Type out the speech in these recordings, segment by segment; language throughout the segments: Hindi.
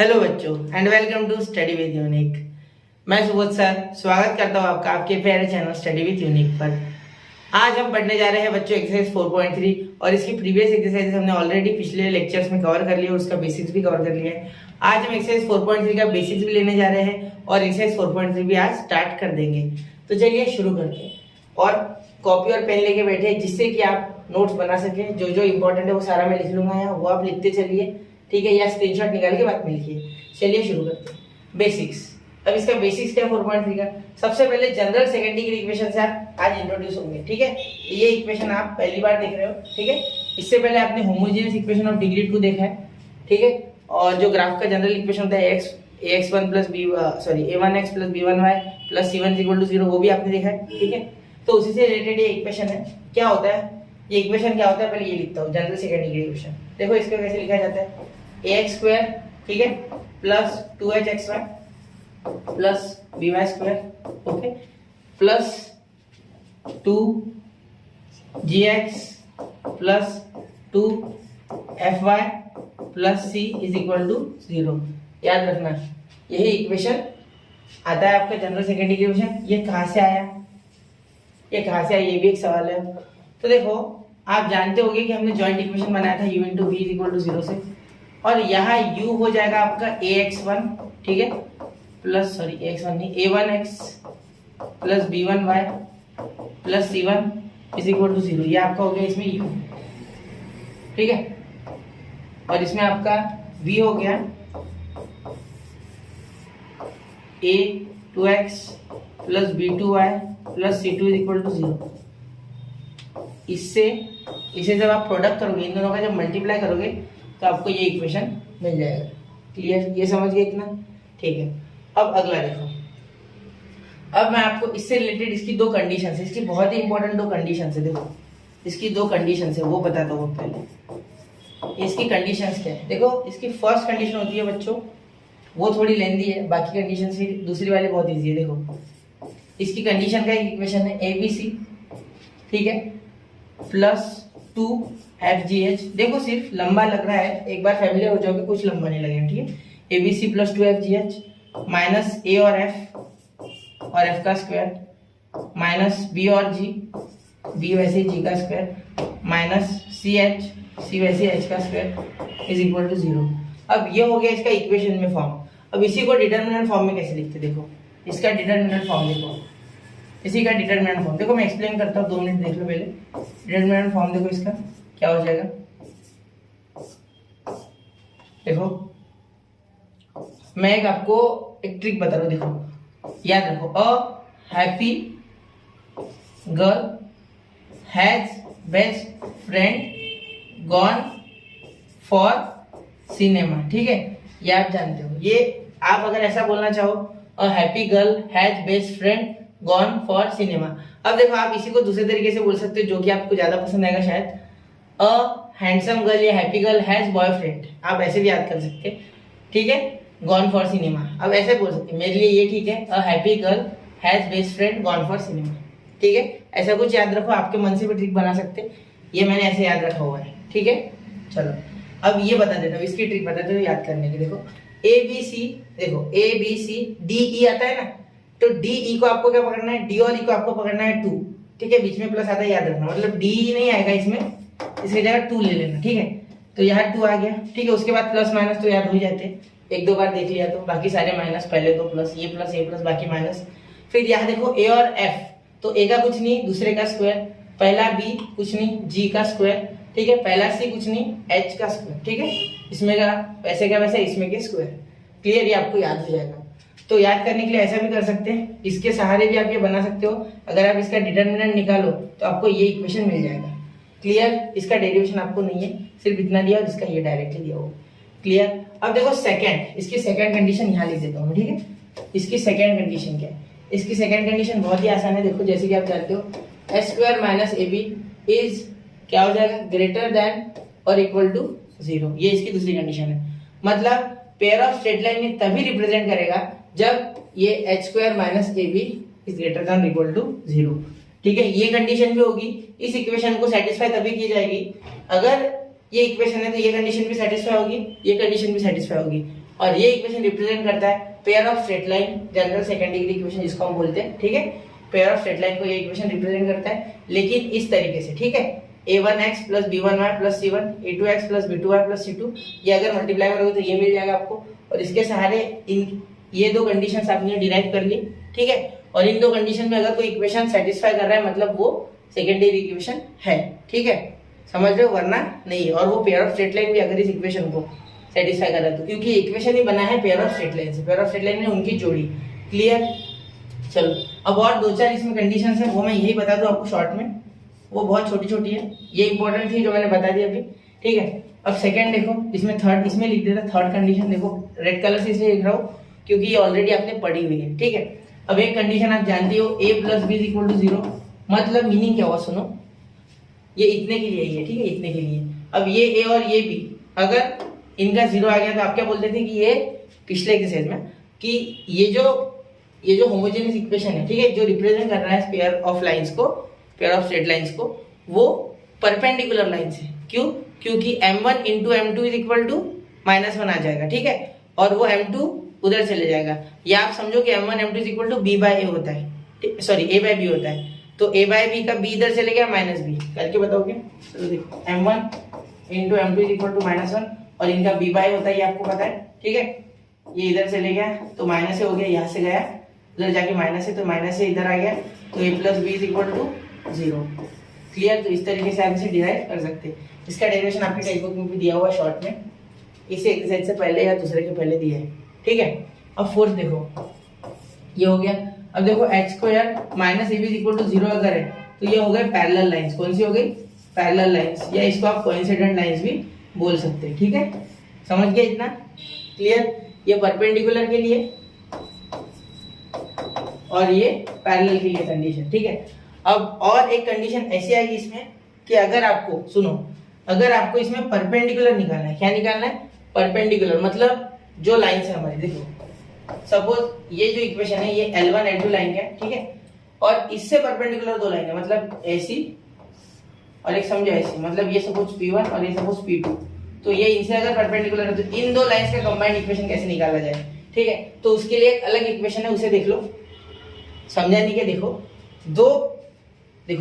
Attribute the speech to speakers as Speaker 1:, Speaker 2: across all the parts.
Speaker 1: हेलो बच्चों and welcome to study with Unique. मैं सुबोध सर स्वागत करता हूँ आपका आपके प्यारे चैनल स्टडी विद यूनिक पर। आज हम पढ़ने जा रहे हैं बच्चों एक्सरसाइज 4.3 और इसकी प्रीवियस एक्सरसाइज हमने ऑलरेडी पिछले लेक्चर्स में कवर कर लिया और उसका बेसिक्स भी कवर कर लिया है। आज हम एक्सरसाइज 4.3 का बेसिक्स भी लेने जा रहे हैं और एक्सरसाइज 4.3 भी आज स्टार्ट कर देंगे। तो चलिए शुरू करते हैं और कॉपी और पेन लेके बैठे जिससे कि आप नोट्स बना सके। जो जो इंपॉर्टेंट है वो सारा मैं लिख लूंगा यहाँ, वो आप लिखते चलिए, ठीक है, या स्क्रीनशॉट निकाल के बाद में लिखिए। चलिए शुरू करते हैं। बेसिक्स। अब इसका बेसिक्स क्या 4.3 का। सबसे पहले जनरल सेकेंड डिग्री इक्वेशन से आप आज इंट्रोड्यूस होंगे, ठीक है। ये इक्वेशन आप पहली बार देख रहे हो, ठीक है। इससे पहले आपने होमोजेनियस इक्वेशन ऑफ डिग्री 2 देखा है, ठीक है। और जो ग्राफ का जनरल इक्वेशन होता है ax1 plus a1x plus b1y plus c1 equal to 0, वो भी आपने देखा है, ठीक है। तो उसी से रिलेटेड ये इक्वेशन है। क्या होता है ये इक्वेशन, क्या होता है पहले ये लिखता हूँ। जनरल सेकेंड डिग्री इक्वेशन देखो, इसको कैसे लिखा जाता है। ax स्क्वायर, ठीक है, प्लस 2hxy प्लस by square, okay, plus 2gx plus 2fy plus c is equal to 0। याद रखना यही इक्वेशन आता है आपका जनरल सेकेंड डिग्री इक्वेशन। ये कहाँ से आया, ये कहाँ से आया, ये भी एक सवाल है। तो देखो आप जानते होंगे कि हमने जॉइंट इक्वेशन बनाया था u into V is equal to 0 से, और यहाँ u हो जाएगा आपका ax1, ठीक है, प्लस ax1 नहीं a1x plus b1y plus c1 is equal to 0। ये आपका हो गया इसमें u, ठीक है। और इसमें आपका v हो गया a2x plus b2y plus c2 is equal to 0। इसे जब आप प्रोडक्ट करोगे, इन दोनों का जब मल्टीप्लाई करोगे तो आपको ये इक्वेशन मिल जाएगा। क्लियर, ये समझ गए इतना, ठीक है। अब अगला देखो। अब मैं आपको इससे रिलेटेड इसकी दो कंडीशन है, इसकी बहुत ही इंपॉर्टेंट दो कंडीशन है। देखो इसकी दो कंडीशन है, वो बताता हूँ पहले। इसकी कंडीशंस क्या है, देखो इसकी फर्स्ट कंडीशन होती है बच्चों, वो थोड़ी लेंदी है, बाकी कंडीशन से दूसरी वाली बहुत ईजी है। देखो इसकी कंडीशन का एक इक्वेशन है ABC, ठीक है, प्लस 2FGH। देखो सिर्फ लंबा लग रहा है, एक बार फैमिलियर हो जाओगे, कुछ लंबा नहीं लगेगा, ठीक है। ABC plus 2FGH minus A और F का स्क्वायर माइनस B और G, B वैसे G का स्क्वायर माइनस C वैसे H का स्क्वायर इज इक्वल टू 0। अब ये हो गया इसका इक्वेशन में फॉर्म। अब इसी को डिटर्मिनेंट फॉर्म में कैसे लिखते, देखो इसका डिटर्मिनेंट फॉर्म देखो, इसी का डिटर्मिनेंट फॉर्म देखो, मैं एक्सप्लेन करता हूँ, 2 मिनट देख लो पहले। डिटर्मिनेंट फॉर्म देखो इसका क्या हो जाएगा, देखो मैं एक आपको एक ट्रिक बता रहा हूँ, देखो याद रखो। अ happy girl has best friend gone for cinema, ठीक है, ये आप जानते हो। ये आप अगर ऐसा बोलना चाहो, अ happy girl has best friend gone for cinema. अब देखो आप इसी को दूसरे तरीके से बोल सकते हो, जो कि आपको ज्यादा पसंद आएगा शायद। अ हैंडसम गर्ल या हैप्पी गर्ल हैज बॉयफ्रेंड, आप ऐसे भी याद कर सकते हैं, ठीक है, गॉन फॉर सिनेमा। अब ऐसे बोल सकते हैं, मेरे लिए ये ठीक है, a happy girl has best friend gone for cinema, ठीक है। ऐसा कुछ याद रखो, आपके मन से भी ट्रिक बना सकते, ये मैंने ऐसे याद रखा हुआ है, ठीक है। चलो अब ये बता देता हूँ, इसकी ट्रिक बता देता हूँ याद करने की। देखो ABC, देखो ABCDE आता है ना, तो DE को आपको क्या पकड़ना है, D और E को आपको पकड़ना है 2, ठीक है, बीच में प्लस आता है, याद रखना। मतलब D नहीं आएगा इसमें, इसकी जगह 2 ले लेना, ठीक है। तो यहाँ 2 आ गया, ठीक है। उसके बाद प्लस माइनस तो याद हो जाते हैं, एक दो बार देख लिया तो, बाकी सारे माइनस, पहले तो प्लस, ये प्लस ये प्लस बाकी माइनस। फिर यहाँ देखो A और F, तो A का कुछ नहीं, दूसरे का स्क्वायर, पहला B कुछ नहीं, G का स्क्वायर, ठीक है, पहला C कुछ नहीं, H का स्क्वायर, ठीक है। इसमें का वैसे का वैसे, इसमें के स्क्वायर। क्लियर, ये आपको याद हो जाएगा। तो याद करने के लिए ऐसा भी कर सकते हैं, इसके सहारे भी आप ये बना सकते हो। अगर आप इसका डिटर्मिनेंट निकालो तो आपको ये इक्वेशन मिल जाएगा। क्लियर, इसका डेरिवेशन आपको नहीं है, सिर्फ इतना दिया और इसका ये डायरेक्टली दिया होगा। क्लियर। अब देखो सेकंड, इसकी सेकंड कंडीशन यहाँ लिख देता हूँ, ठीक है। इसकी सेकंड कंडीशन क्या है, इसकी सेकंड कंडीशन बहुत ही आसान है। देखो जैसे कि आप जानते हो, s square minus AB is क्या हो जाएगा, ग्रेटर देन और इक्वल टू 0। ये इसकी दूसरी कंडीशन है। मतलब पेयर ऑफ स्ट्रेट लाइन में तभी रिप्रेजेंट करेगा जब ये h square minus AB is greater than equal to 0, ठीक है। ये कंडीशन भी होगी, इस इक्वेशन को सेटिस्फाई तभी की जाएगी अगर ये इक्वेशन है तो ये कंडीशन भी सेटिस्फाई होगी, ये कंडीशन भी सेटिस्फाई होगी। और ये इक्वेशन रिप्रेजेंट करता है pair of straight line, general second degree equation जिसको हम बोलते हैं, ठीक है। पेयर ऑफ स्ट्रेट लाइन को ये इक्वेशन रिप्रेजेंट करता है, लेकिन इस तरीके से, ठीक है। a1x plus b1y plus c1, a2x plus b2y plus c2, ये अगर मल्टीप्लाई करोगे तो ये मिल जाएगा आपको। और इसके सहारे ये दो कंडीशंस आपने डिराइव कर ली, ठीक है। और इन दो कंडीशन में अगर कोई इक्वेशन सेटिस्फाई कर रहा है मतलब वो सेकेंडरी इक्वेशन है, ठीक है, समझ रहे हो, वरना नहीं। और वो पेयर ऑफ स्ट्रेट लाइन भी अगर इस इक्वेशन को सेटिस्फाई कर रहा है तो, क्योंकि इक्वेशन ही बना है पेयर ऑफ स्ट्रेट लाइन से, पेयर ऑफ स्ट्रेट लाइन में उनकी जोड़ी। क्लियर? चलो अब और दो चार इसमें कंडीशंस है, वो मैं यही बता दूं आपको शॉर्ट में, वो बहुत छोटी छोटी है, ये इंपॉर्टेंट थी जो मैंने बता दी अभी, ठीक है। अब सेकंड देखो, इसमें थर्ड, इसमें लिख देता थर्ड कंडीशन, देखो रेड कलर से इसलिए लिख रहा हूँ क्योंकि ये ऑलरेडी आपने पढ़ी हुई है, ठीक है। अब एक कंडीशन आप जानती हो, a plus B equal to 0, मतलब मीनिंग क्या हुआ सुनो, ये इतने के लिए ही है, ठीक है, इतने के लिए। अब ये a और ये b अगर इनका 0 आ गया तो आप क्या बोलते थे कि ये पिछले के सेज में कि ये जो होमोजेनियस इक्वेशन है, ठीक है, जो रिप्रेजेंट कर रहा है पेयर ऑफ लाइंस को, पेयर ऑफ स्ट्रेट लाइंस को, वो परपेंडिकुलर लाइंस है। क्यों? क्योंकि m1 into m2 is equal to -1 आ जाएगा, ठीक है, और वो m2 उधर चले जाएगा। या आप समझो कि m1 m2 is equal to b by a होता है, सॉरी a बाय b होता है, तो a बाय b का b इधर चले गया -b, करके बताओगे? चलो देखो, m1 into m2 is equal to -1 और इनका b बाय होता है, ये आपको पता है, ठीक है। ये इधर चले गया तो माइनस से हो गया, यहाँ से गया उधर जाके माइनस है, तो माइनस से इधर आ गया, तो a plus B is equal to 0। Clear? तो इस तरीके से आप इसे डिराइव कर सकते हैं। इसका डेरिवेशन आपके टेक्स्ट बुक में भी दिया हुआ है शॉर्ट में, इसे एक्सरसाइज से पहले या दूसरे के पहले दिया है, ठीक है। अब फोर्थ देखो, ये हो गया। अब देखो h square minus ab is equal to 0 अगर है तो ये हो गए पैरेलल लाइंस। कौन सी हो गई? पैरेलल लाइंस, या इसको आप कोइंसिडेंट लाइंस भी बोल सकते हैं, ठीक है। समझ गए इतना? क्लियर? ये परपेंडिकुलर के लिए और ये पैरेलल के लिए कंडीशन, ठीक है। अब और एक कंडीशन ऐसी आएगी इसमें कि अगर आपको, सुनो, अगर आपको इसमें परपेंडिकुलर निकालना है, क्या निकालना है? परपेंडिकुलर, मतलब जो लाइन है हमारी, देखो सपोज ये जो इक्वेशन है ये L1 L2 लाइन है, ठीक है, और इससे परपेंडिकुलर दो लाइन है, मतलब ऐसी और एक समझो ऐसी, मतलब ये सपोज P1 और ये सपोज P2, तो ये इनसे अगर परपेंडिकुलर है तो इन दो लाइंस का कंबाइंड इक्वेशन कैसे निकाला जाए, ठीक है। तो उसके लिए एक अलग इक्वेशन है, उसे देख लो, समझाने के। देखो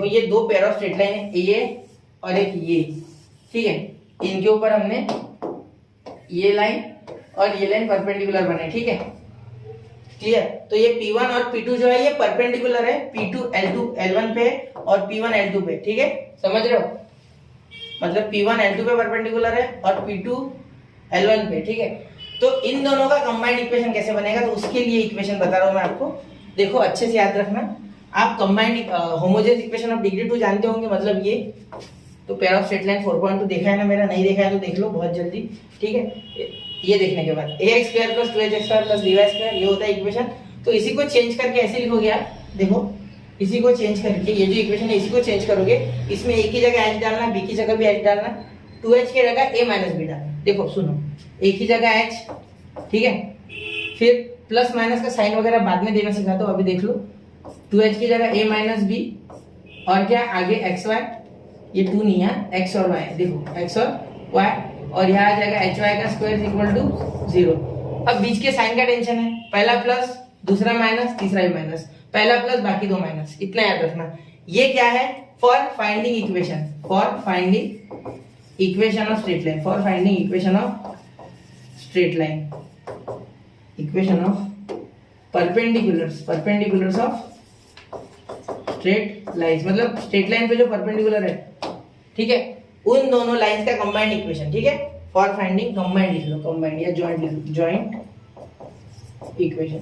Speaker 1: ये दो पेयर ऑफ स्ट्रेट लाइन है, ये और एक ये, ठीक है, इनके ऊपर हमने ये लाइन और ये लाइन परपेंडिकुलर बनाए, ठीक है। क्लियर? तो ये P1 और P2 जो है ये परपेंडिकुलर है, P2 L2 L1 पे और P1 L2 पे, ठीक है, समझ रहे हो? मतलब P1 L2 पे परपेंडिकुलर है और P2 L1 पे, ठीक है। तो इन दोनों का कंबाइंड इक्वेशन कैसे बनेगा, तो उसके लिए इक्वेशन बता रहा हूं मैं आपको। देखो अच्छे से याद रखना, आप combined homogeneous equation of degree 2 जानते होंगे, मतलब ये तो पेयर ऑफ स्ट्रेट लाइन 4.2 देखा है ना मेरा, नहीं देखा है तो देख लो बहुत जल्दी, ठीक है। ये देखने के बाद ax square plus 2h square plus dy square, ये होता है इक्वेशन। तो इसी को चेंज करके ऐसे लिखोगे आप, देखो इसी को चेंज करके, ये जो इक्वेशन है इसी को चेंज करोगे, इसमें एक ही जगह h डालना, b की जगह भी h डालना, 2h की जगह a माइनस b डालना। देखो सुनो, एक ही जगह h, ठीक है, फिर प्लस माइनस का साइन वगैरह बाद में देना सिखाता हूं, अभी देख लो, 2h की जगह a माइनस b और क्या आगे xy, ये 2 नहीं है, x और y, देखो x और y, और यहाँ आ जाएगा hy का स्क्वायर इक्वल टू 0। अब बीच के साइन का टेंशन है, पहला प्लस दूसरा माइनस तीसरा भी माइनस, पहला प्लस बाकी दो माइनस, इतना याद रखना। ये क्या है? For finding equation, for finding equation of straight line, for finding equation of straight line, equation of perpendiculars, perpendiculars of straight lines, मतलब स्ट्रेट लाइन पे जो परपेंडिकुलर है, ठीक है, उन दोनों लाइंस का कंबाइंड इक्वेशन, ठीक है। फॉर फाइंडिंग कंबाइंड लिख लो, कंबाइंड या जॉइंट लिख लो, joint equation,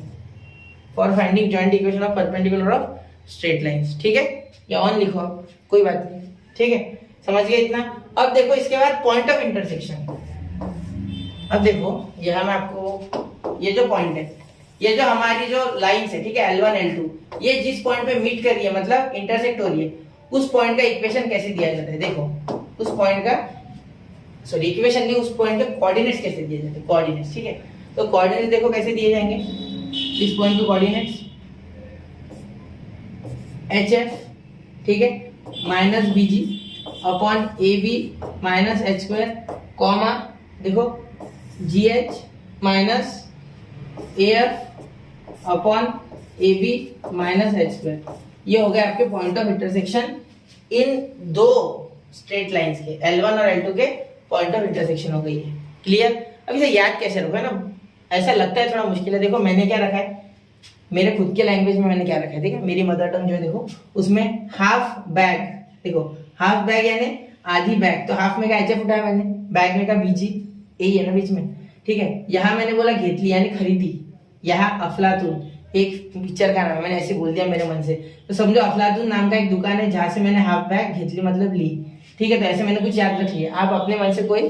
Speaker 1: for finding joint equation of perpendicular of straight lines, ठीक है, या ऑन लिखो आप, कोई बात नहीं, ठीक है, समझ गए इतना। अब देखो इसके बाद पॉइंट ऑफ इंटरसेक्शन। अब देखो यह मैं आपको, ये जो पॉइंट है, ये जो हमारी जो लाइंस है, ठीक है, L1 L2, ये जिस पॉइंट पे मीट कर रही है, मतलब इंटरसेक्ट हो रही है, उस पॉइंट का इक्वेशन कैसे दिया जाता है? देखो उस पॉइंट का, सॉरी इक्वेशन नहीं, उस पॉइंट के कोऑर्डिनेट्स कैसे दिए जाते हैं, कोऑर्डिनेट्स, ठीक है। तो कोऑर्डिनेट्स देखो कैसे दिए जाएंगे, इस पॉइंट के कोऑर्डिनेट्स HF, ठीक है, minus BG upon AB minus h square, comma देखो GH minus AF upon AB minus H²। ये हो गया आपके पॉइंट ऑफ इंटरसेक्शन इन दो स्ट्रेट लाइंस के, L1 और L2 के पॉइंट ऑफ इंटरसेक्शन हो गई है। क्लियर? अब इसे याद कैसे रखो, है ना, ऐसा लगता है थोड़ा मुश्किल है। देखो मैंने क्या रखा है, मेरे खुद के लैंग्वेज में मैंने क्या रखा है, ठीक है, मेरी मदर टंग जो है देखो उसमें हाफ बैग, देखो हाफ बैग यानी आधी बैग, तो हाफ में का HF उठाया मैंने, बैग में का BG, यही है ना बीच में, ठीक है। यहाँ मैंने बोला घेतली यानी खरीदी, यहाँ अफलातून एक पिक्चर का नाम है, मैंने ऐसे बोल दिया मेरे मन से, तो समझो अफलातून नाम का एक दुकान है जहां से मैंने हाफ बैग घेतली मतलब ली, ठीक है। तो ऐसे मैंने कुछ याद रख लिया, आप अपने मन से कोई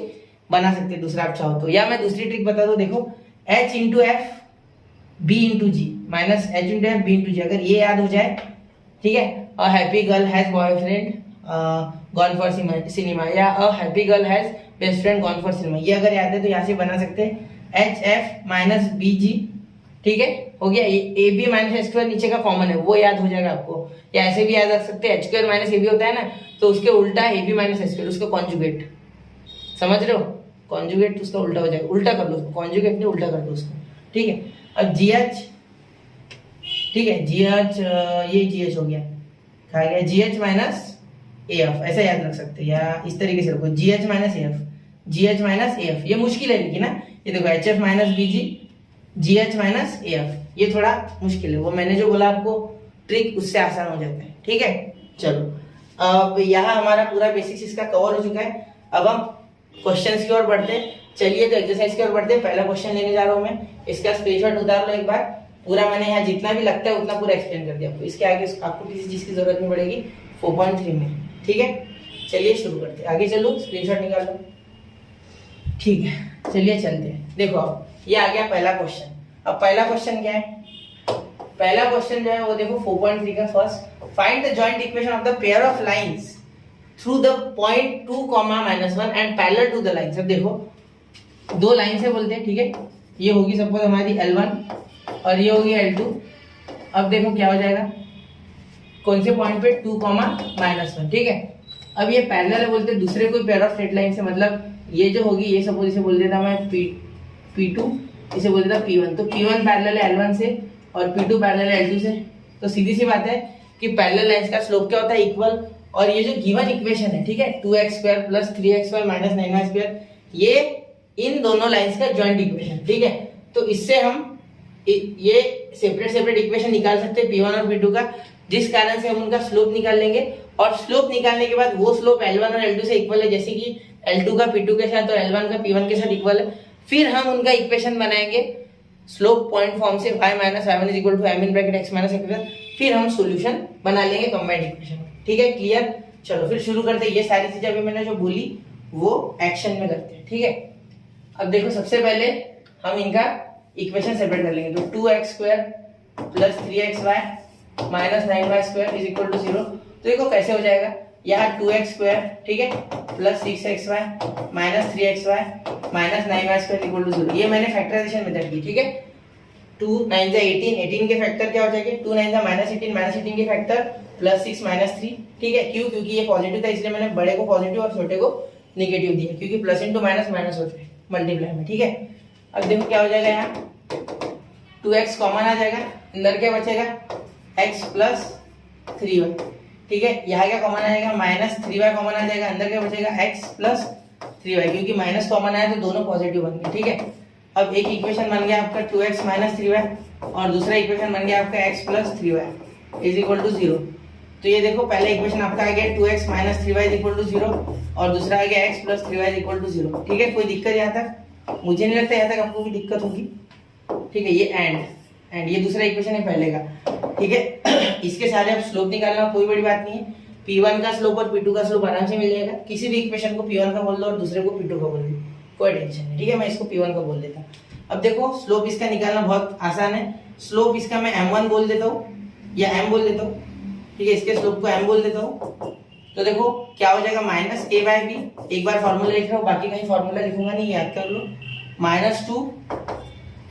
Speaker 1: बना सकते हैं दूसरा आप चाहो तो। या मैं दूसरी ट्रिक बता दूं, देखो H into F B into G minus H into F B into G, अगर ये याद हो जाए, ठीक है। A happy girl has boyfriend gone for cinema, या a happy girl has best friend gone for cinema, ये अगर याद है तो यहाँ से बना सकते हैं HF माइनस BG, ठीक है, हो गया। ए बी माइनस H² नीचे का कॉमन है, वो याद हो जाएगा आपको। या ऐसे भी याद रख सकते हैं, H² माइनस AB होता है ना, तो उसके उल्टा AB माइनस H², उसका कॉन्जुगेट, समझ रहे हो, कॉन्जुगेट उसका उल्टा हो जाएगा, उल्टा कर लो उसको, कॉन्जुगेट नहीं उल्टा कर दो उसको, ठीक है। अब GH, ठीक है, GH ये GH हो गया, कहा गया GH माइनस AF, ऐसा याद रख सकते हैं, या इस तरीके से रखो GH minus AF, GH minus AF, ये मुश्किल है लेकिन ना, ये देखो HF minus BG GH minus AF, ये थोड़ा मुश्किल है, वो मैंने जो बोला आपको ट्रिक उससे आसान हो जाता है, ठीक है। चलो अब यहाँ हमारा पूरा बेसिक्स इसका कवर हो चुका है, अब हम क्वेश्चंस की ओर बढ़ते हैं। चलिए तो एक्सरसाइज की ओर बढ़ते हैं। पहला क्वेश्चन लेने जा रहा हूँ मैं, इसका स्क्रीनशॉट उतार लो एक बार, पूरा मैंने यहाँ जितना भी लगता है उतना पूरा एक्सप्लेन कर दिया आपको, इसके आगे आपको किसी चीज की जरूरत नहीं पड़ेगी 4.3 में, ठीक है। चलिए शुरू करते हैं, आगे चलो स्क्रीनशॉट निकाल लो, ठीक है। चलिए चलते हैं, देखो अब ये आ गया पहला क्वेश्चन। अब पहला क्वेश्चन क्या है, पहला क्वेश्चन जो है वो देखो 4.3 का first, find the joint equation of the pair of lines through the point 2, -1 and parallel to the lines. अब देखो दो लाइन से बोलते हैं, ठीक है, ये होगी सपोज हमारी L1 और ये होगी L2। अब देखो क्या हो जाएगा, कौन से पॉइंट पे 2, -1, ठीक है। अब ये पैरेलल है बोलते हैं दूसरे कोई पेयर ऑफ स्ट्रेट लाइन से, मतलब ये जो होगी, ये सपोज इसे बोल देता मैं P2, इसे बोल देता P1, तो P1 पैरेलल है L1 से और P2 पैरेलल है L2 से, तो सीधी सी बात है कि पैरेलल लाइंस का स्लोप क्या होता है, इक्वल। और ये जो गिवन इक्वेशन है, ठीक है, 2x² + 3xy - 9y², ये इन दोनों लाइंस का जॉइंट इक्वेशन, ठीक है। तो इससे हम ये सेपरेट इक्वेशन निकाल सकते हैं P1 और P2 का, जिस कारण से हम उनका स्लोप निकाल लेंगे, और स्लोप निकालने के बाद वो स्लोप L1 और L2 से इक्वल है, जैसे कि L2 का P2 के साथ और L1 का P1 के साथ इक्वल है। फिर हम उनका इक्वेशन बनाएंगे स्लोप पॉइंट फॉर्म से, y - y1 = m in bracket x - x², फिर हम सॉल्यूशन बना लेंगे कंबाइंड इक्वेशन, ठीक है, क्लियर। चलो फिर शुरू करते हैं, ये सारी चीजें अभी मैंने जो बोली वो एक्शन में करते हैं, ठीक है। अब देखो सबसे पहले हम इनका इक्वेशन सेपरेट कर लेंगे, तो 2x² + 3xy - 9y² = 0। तो देखो कैसे हो जाएगा, यहाँ 2x², ठीक है, + 6xy - 3xy - 9y² = 0, ये मैंने फैक्टराइजेशन मेथड की, ठीक है। 2 9 जा 18 के फैक्टर क्या हो जाएंगे, 2 9 जा -18 -18 के फैक्टर + 6 - 3, ठीक है। क्यों, क्योंकि ये पॉजिटिव था इसलिए मैंने बड़े को पॉजिटिव और छोटे को नेगेटिव दिया, क्योंकि प्लस इंटू माइनस माइनस होते हैं मल्टीप्लाई में, ठीक है। अब देखो क्या हो जाएगा, यहाँ 2x कॉमन आ जाएगा, अंदर क्या बचेगा x + 3y, ठीक है। यहाँ क्या कॉमन आएगा, -3y कॉमन आ जाएगा, अंदर क्या बचेगा x + 3y, क्योंकि माइनस कॉमन आया तो दोनों पॉजिटिव बन गए, ठीक है। अब एक इक्वेशन बन गया आपका 2x - 3y, और दूसरा इक्वेशन बन गया आपका x + 3y = 0। तो ये देखो पहला इक्वेशन आपका आ गया 2x - 3y = 0, और दूसरा आ गया x + 3y = 0, ठीक है। कोई दिक्कत यहाँ तक, मुझे नहीं लगता यहाँ तक आपको भी दिक्कत होगी, ठीक है। ये एंड ये दूसरा इक्वेशन है पहले का, ठीक है। इसके सारे आप स्लोप निकालना, कोई बड़ी बात नहीं है। P1 का स्लोप और P2 का स्लोप आराम से मिल जाएगा, किसी भी इक्वेशन को P1 का बोल दो और दूसरे को P2 का बोल दो, कोई टेंशन नहीं, ठीक है। मैं इसको P1 का बोल देता हूँ। अब देखो स्लोप इसका निकालना बहुत आसान है, स्लोप इसका मैं M1 बोल देता हूँ या M बोल देता हूँ, ठीक है, इसके स्लोप को M बोल देता हूँ। तो देखो क्या हो जाएगा, -a/b, एक बार फॉर्मूला लिख रहा हूँ, बाकी कहीं फॉर्मूला लिखूंगा नहीं, याद कर लो, -2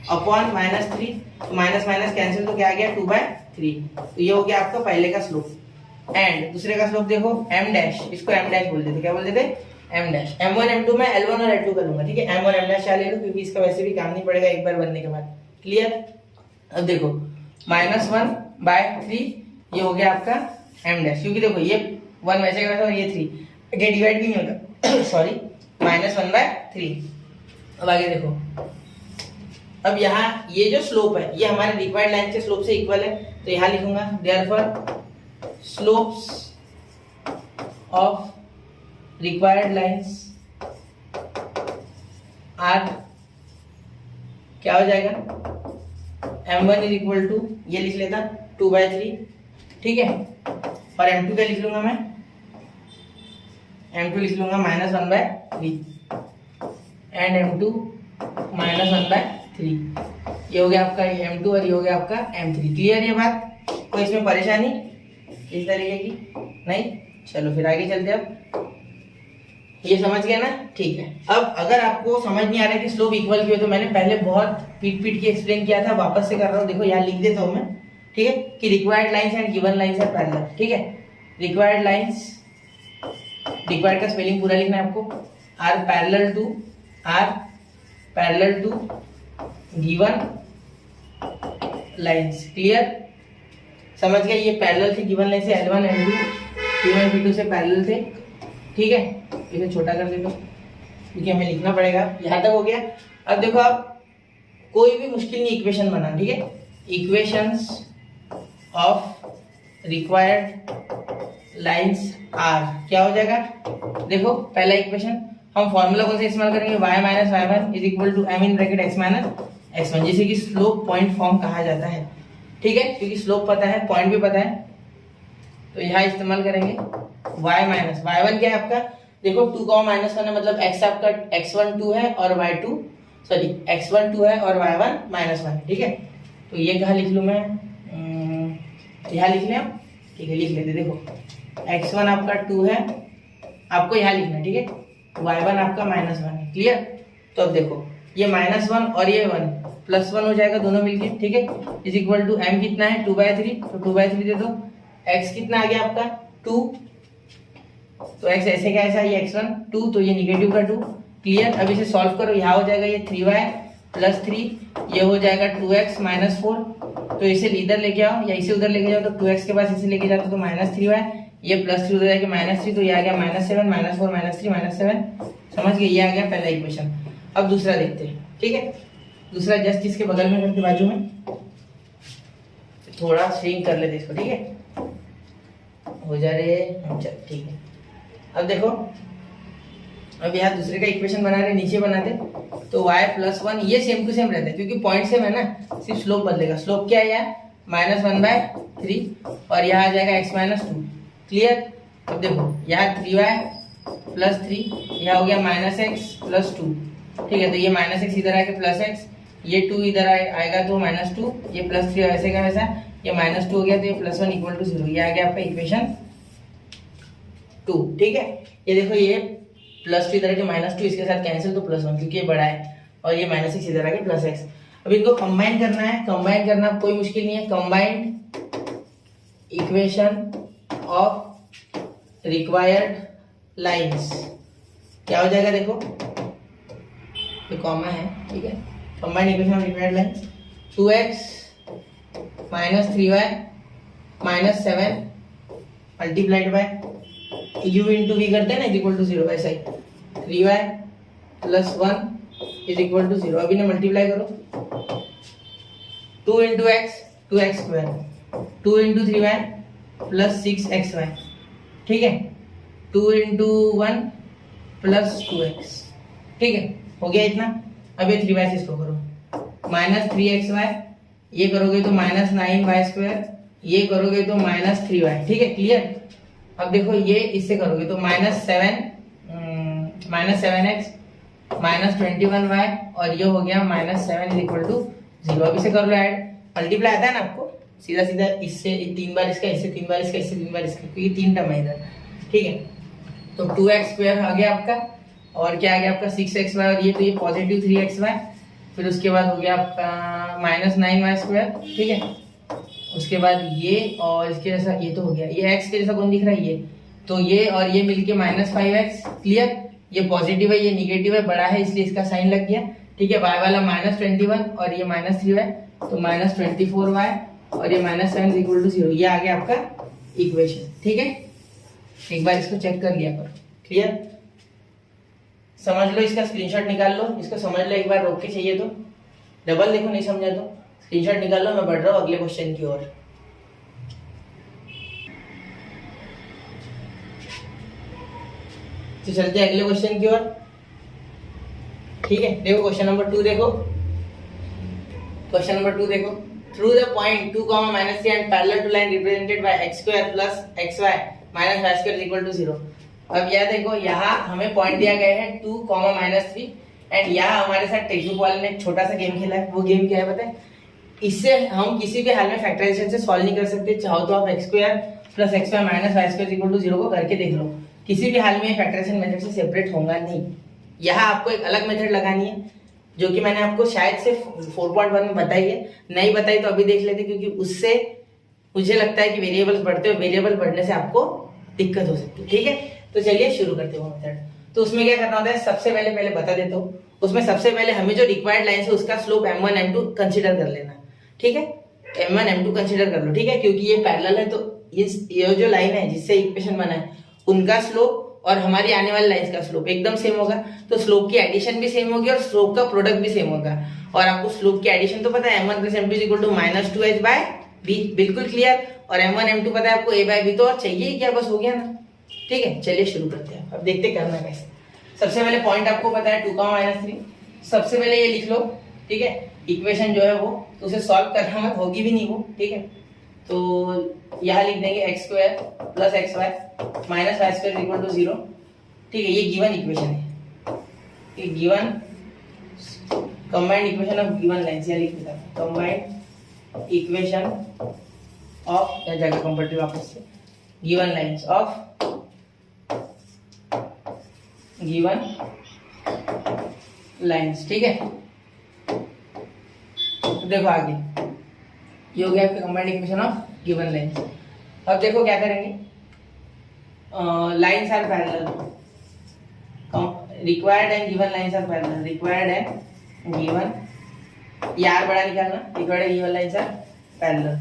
Speaker 1: अपॉन -3, तो माइनस माइनस कैंसिल, तो क्या आ गया 2/3, तो ये हो गया आपका पहले का स्लोप। एंड दूसरे का स्लोप देखो m डैश, इसको m डैश बोल देते, क्या बोल देते एम डैश, M1 M2 में L1 और L2 करूंगा, ठीक है। M और M डैश यहाँ ले लो क्योंकि इसका वैसे भी काम नहीं पड़ेगा एक बार बनने के बाद, क्लियर। अब देखो -1/3 ये हो गया आपका M डैश, क्योंकि देखो ये 1 वैसे का वैसा और ये 3 ये डिवाइड भी नहीं होता सॉरी, -1/3। अब आगे देखो, अब यहाँ ये जो स्लोप है ये हमारे रिक्वायर्ड लाइन के स्लोप से इक्वल है, तो यहाँ लिखूंगा therefore slopes of required lines are क्या हो जाएगा, M1 इज इक्वल टू ये लिख लेता 2/3, ठीक है। और M2 क्या लिख लूंगा मैं, M2 लिख लूंगा -1/3 एंड M2 -1/3। ये हो गया आपका M2 और ये हो गया आपका M3। क्लियर ये बात, कोई इसमें परेशानी इस तरीके की नहीं। चलो फिर आगे चलते। अब ये समझ गया ना, ठीक है। अब अगर आपको समझ नहीं आ रहा है कि स्लोप इक्वल क्यों है, तो मैंने पहले बहुत पीट के एक्सप्लेन किया था, वापस से कर रहा हूँ। देखो यहाँ लिख देता हूँ मैं, ठीक है, कि required lines and given lines are parallel, ठीक है। रिक्वायर्ड लाइंस, रिक्वायर्ड का स्पेलिंग पूरा लिखना है आपको, are parallel to given lines. Clear, समझ गए। ये पैरेलल थे गिवन लाइन से, L1 L2 P1 P2 से पैरेलल थे, ठीक है। इसे छोटा कर देता हूँ क्योंकि हमें लिखना पड़ेगा। यहाँ तक हो गया। अब देखो, आप कोई भी मुश्किल नहीं इक्वेशन बना, ठीक है। Equations of required lines are क्या हो जाएगा, देखो पहला इक्वेशन हम फॉर्मूला कौन सा इस्तेमाल करेंगे, y minus y1 is equal to m in bracket x minus x1, जिसे कि स्लोप पॉइंट फॉर्म कहा जाता है, ठीक है। क्योंकि स्लोप पता है, पॉइंट भी पता है, तो यहाँ इस्तेमाल करेंगे y माइनस y1 क्या है आपका, देखो 2 का -1 है, मतलब x आपका x1 2 है और y2 सॉरी x1 2 है और y1 -1, ठीक है। तो ये कहाँ लिख लूँ मैं, यहाँ लिख लें, ठीक है, लिख लेते। देखो x1 आपका 2 है, आपको यहाँ लिखना है, ठीक है। y1 आपका -1 है, क्लियर। तो अब देखो ये -1 और ये 1 +1 हो जाएगा दोनों मिलके, ठीक है। इज इक्वल टू m कितना है 2/3, तो 2/3 दे दो। x कितना आ गया आपका 2, तो x ऐसे का ऐसा, ये x1 2, तो ये निगेटिव का 2, क्लियर। अब इसे सॉल्व करो, यहाँ हो जाएगा ये 3y + 3, ये हो जाएगा 2x - 4, तो इसे इधर लेके आओ या इसे उधर लेके जाओ, तो 2x के पास इसे लेके जाओ तो -3y, ये +3 उधर जाके -3, तो ये आ गया -7 -4 -3 -7, समझ गए। ये आ गया पहला इक्वेशन। अब दूसरा देखते हैं, ठीक है। दूसरा जस्ट इसके बगल में करके बाजू में थोड़ा श्रिंक कर लेते इसको, ठीक है, हो जा रहे, चल ठीक है। अब देखो, अब यहाँ दूसरे का इक्वेशन बना रहे, नीचे बनाते, तो y + 1 ये सेम टू सेम रहता है क्योंकि पॉइंट सेम है ना, सिर्फ स्लोप बदलेगा। स्लोप क्या है यार, -1/3 और यहाँ आ जाएगा x - 2, क्लियर। अब देखो यहाँ 3y + 3, यहाँ हो गया -x + 2, ठीक है। तो ये -x इधर आएगा +x, ये 2 इधर आएगा तो -2, ये +3 ऐसे का वैसा, ये -2 हो गया, तो ये +1 = 0, ये आ गया आपका इक्वेशन 2, ठीक है। ये देखो ये +2 इधर के -2 इसके साथ कैंसिल, तो +1 क्योंकि ये बड़ा है, और ये -6 इधर आके +x। अब इनको कंबाइन करना है, कंबाइन करना कोई मुश्किल नहीं है। Combined equation of required lines क्या हो जाएगा, देखो ये कॉमा है, ठीक है। Combined equation of required lines 2x - 3y - 7 multiplied by u into v करते हैं ना, इक्वल टू 0, ऐसा ही 3y + 1 इज इक्वल टू 0। अभी ना मल्टीप्लाई करो, 2 into x 2x², 2 into 3y + 6xy, ठीक है। 2 इंटू 1 + 2x, ठीक है, हो गया इतना। अब ये 3y से इसको करो, -3xy, ये करोगे तो -9y², ये करोगे तो -3y, ठीक है, क्लियर। अब देखो ये इससे करोगे तो -7x -21y और ये हो गया -7 = 0। अब इसे कर लो ऐड, मल्टीप्लाई आता है ना आपको, सीधा सीधा इससे 3 बार इसका, इससे 3 बार इसका, इससे 3 बार इसका, क्योंकि 3 टर्म है इधर, ठीक है। तो 2x² आ गया आपका, और क्या आ गया आपका 6xy, और ये तो ये पॉजिटिव 3xy, फिर उसके बाद हो गया आपका -9y², ठीक है। उसके बाद ये और इसके जैसा ये तो हो गया, ये x के जैसा कौन दिख रहा है, ये तो ये और ये मिलके -5x, क्लियर। ये पॉजिटिव है, ये निगेटिव है, बड़ा है इसलिए इसका साइन लग गया। ठीक है, y वाला -21 और ये -3 है तो -24y और ये -7 इक्वल टू 0। ये आ गया आपका इक्वेशन। ठीक है, एक बार इसको चेक कर लिया करो। क्लियर, समझ लो, इसका स्क्रीनशॉट निकाल लो, इसको समझ लो एक बार, रोक के चाहिए तो डबल देखो, नहीं समझा तो स्क्रीनशॉट निकाल लो। मैं बढ़ रहा हूँ अगले क्वेश्चन की ओर। तो चलते हैं अगले क्वेश्चन की ओर। ठीक है, देखो क्वेश्चन नंबर 2 देखो। क्वेश्चन नंबर 2 देखो, through the point 2, -3 and parallel to line represented by x² plus xy minus y² equal to 0। अब यह देखो, यहाँ हमें पॉइंट दिया गया है 2, -3 एंड यहाँ हमारे साथ टेक्स्ट बुक वाले ने एक छोटा सा गेम खेला है। वो गेम क्या है पता है? इससे हम किसी भी हाल में फैक्टराइजेशन से सॉल्व नहीं कर सकते। चाहो तो आप x² plus xy minus y² equal to 0 को करके देख लो, किसी भी हाल में फैक्टराइजेशन मेथड से सेपरेट होगा नहीं। यहाँ आपको एक अलग मेथड लगानी है जो कि मैंने आपको शायद से 4.1 में बताई है। नहीं बताई तो अभी देख लेते, क्योंकि उससे मुझे लगता है कि वेरिएबल्स बढ़ते हैं, वेरिएबल बढ़ने से आपको दिक्कत हो सकती है। ठीक है, तो चलिए शुरू करते हैं वो मेथड। तो उसमें क्या करना होता है, सबसे पहले बता देता हूँ। उसमें सबसे पहले हमें जो रिक्वायर्ड लाइन है उसका स्लोप m1 m2 कंसीडर कर लेना। ठीक है, m1 m2 कंसीडर कर लो। ठीक है, क्योंकि ये पैरेलल है तो ये जो लाइन है जिससे इक्वेशन बना है उनका स्लोप और हमारी आने वाली लाइन का स्लोप एकदम सेम होगा। तो स्लोप की एडिशन भी सेम होगी और स्लोप का प्रोडक्ट भी सेम होगा। और आपको स्लोप की एडिशन तो पता है, m1 plus m2 equal to -2h/b, बिल्कुल क्लियर। और m1 m2 पता है आपको a/b, तो और चाहिए क्या, बस हो गया ना। ठीक है, चलिए शुरू करते हैं। अब देखते करना कैसे। सबसे पहले पॉइंट आपको पता है 2, -3। सबसे पहले ये लिख लो। ठीक है, इक्वेशन जो है वो तो उसे सॉल्व करना मत, होगी भी नहीं वो। ठीक है, तो यहाँ लिख देंगे x² plus xy minus y² equal to 0। ठीक है, ये गिवन इक्वेशन है, ये given combined equation of given lines. यहाँ लिख देता हूँ कंबाइंड इक्वेशन ऑफ, या जगह कंपेरेटिव वापस से, given lines of given lines. ठीक है, तो देखो आगे ये हो गया आपका combined equation of given lines. अब देखो क्या करेंगे, lines are parallel, required and given lines are parallel, required and given, यार बड़ा निकालना, required and given lines are parallel,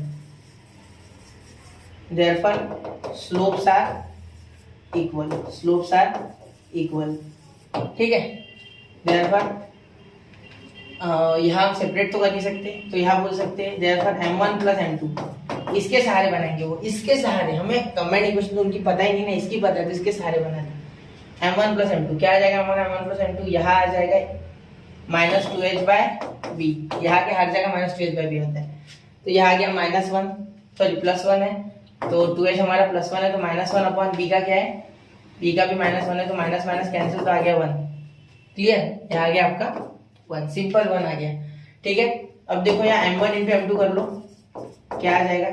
Speaker 1: therefore slopes are equal, slopes are equal. ठीक है, देयरफॉर यहाँ हम सेपरेट तो कर नहीं सकते, तो यहाँ बोल सकते हैं देयरफॉर m1 प्लस m2, इसके सहारे बनाएंगे वो, इसके सहारे। हमें कंबाइंड इक्वेशन तो उनकी पता ही नहीं ना, इसकी पता है तो इसके सहारे बनाना। m1 प्लस m2 क्या आ जाएगा, हमारा m1 प्लस m2 यहाँ आ जाएगा -2h/b, यहाँ के हर जगह -2h/b होता है। तो यहाँ आ गया -1, सॉरी +1 है, तो 2h हमारा +1 है, तो -1 अपॉन b का क्या है, b का भी -1 है, तो माइनस माइनस कैंसिल, तो आ गया 1। क्लियर, यहाँ आ गया आपका 1, सिंपल 1 आ गया। ठीक है, अब देखो यहाँ m1 इंटू m2 कर लो, क्या आ जाएगा,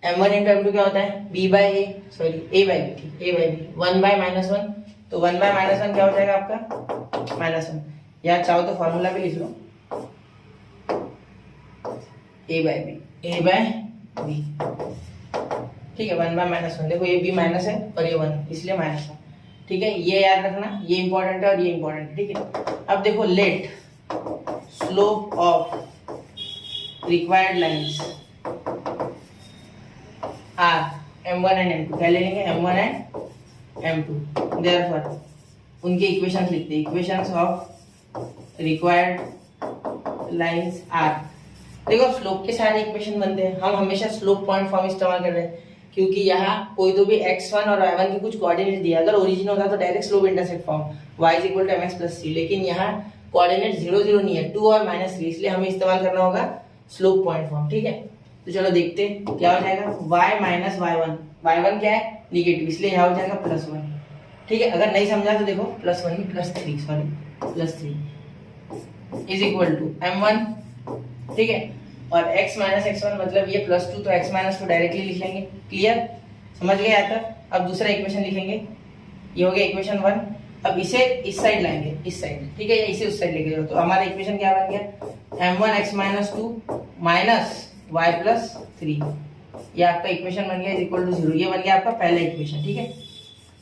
Speaker 1: m1 इंटू m2 क्या होता है, b by a, sorry a by b, ठीक, a बाई b, 1 बाई -1, तो 1 बाई -1 क्या हो जाएगा आपका -1। यहाँ चाहो तो फॉर्मूला भी लिख लो, a बाई b, ठीक है, 1 बाई -1। देखो ये b माइनस है और ये 1, इसलिए -1। ठीक है, ये याद रखना, ये इंपॉर्टेंट है और ये इंपॉर्टेंट है। ठीक है, अब देखो let slope of required lines are m1 and m2, क्या ले लेंगे, m1 एंड m2, देयरफॉर उनके इक्वेशंस लिखते हैं, equations of required lines are. देखो स्लोप के सारे इक्वेशन बनते हैं, हम हमेशा स्लोप पॉइंट फॉर्म इस्तेमाल कर रहे हैं, क्योंकि यहाँ कोई तो भी x1 और y1 के कुछ कोऑर्डिनेट दिया, अगर ओरिजिन होता तो direct slope intercept form y = mx + c, लेकिन यहाँ कोऑर्डिनेट 0 0 नहीं है, 2 और -3, इसलिए हमें इस्तेमाल करना होगा स्लोप पॉइंट फॉर्म। ठीक है, तो चलो देखते हैं क्या हो जाएगा, y माइनस y1, y1 क्या है, निगेटिव, इसलिए यहाँ हो जाएगा +1। ठीक है, अगर नहीं समझा तो देखो +1 में +3, sorry +3 is equal to m1। ठीक है, और x माइनस x1 मतलब ये +2, तो x माइनस 2 डायरेक्टली लिख लेंगे। क्लियर, समझ गए यहाँ तक। अब दूसरा इक्वेशन लिखेंगे, ये हो गया इक्वेशन 1। अब इसे इस साइड लाएंगे, इस साइड, ठीक है, या इसे उस साइड लेके जाओ, तो हमारा इक्वेशन क्या बन गया, m1 x minus 2 minus y + 3, ये आपका इक्वेशन बन गया इज इक्वल टू 0। ये बन गया आपका पहला इक्वेशन। ठीक है,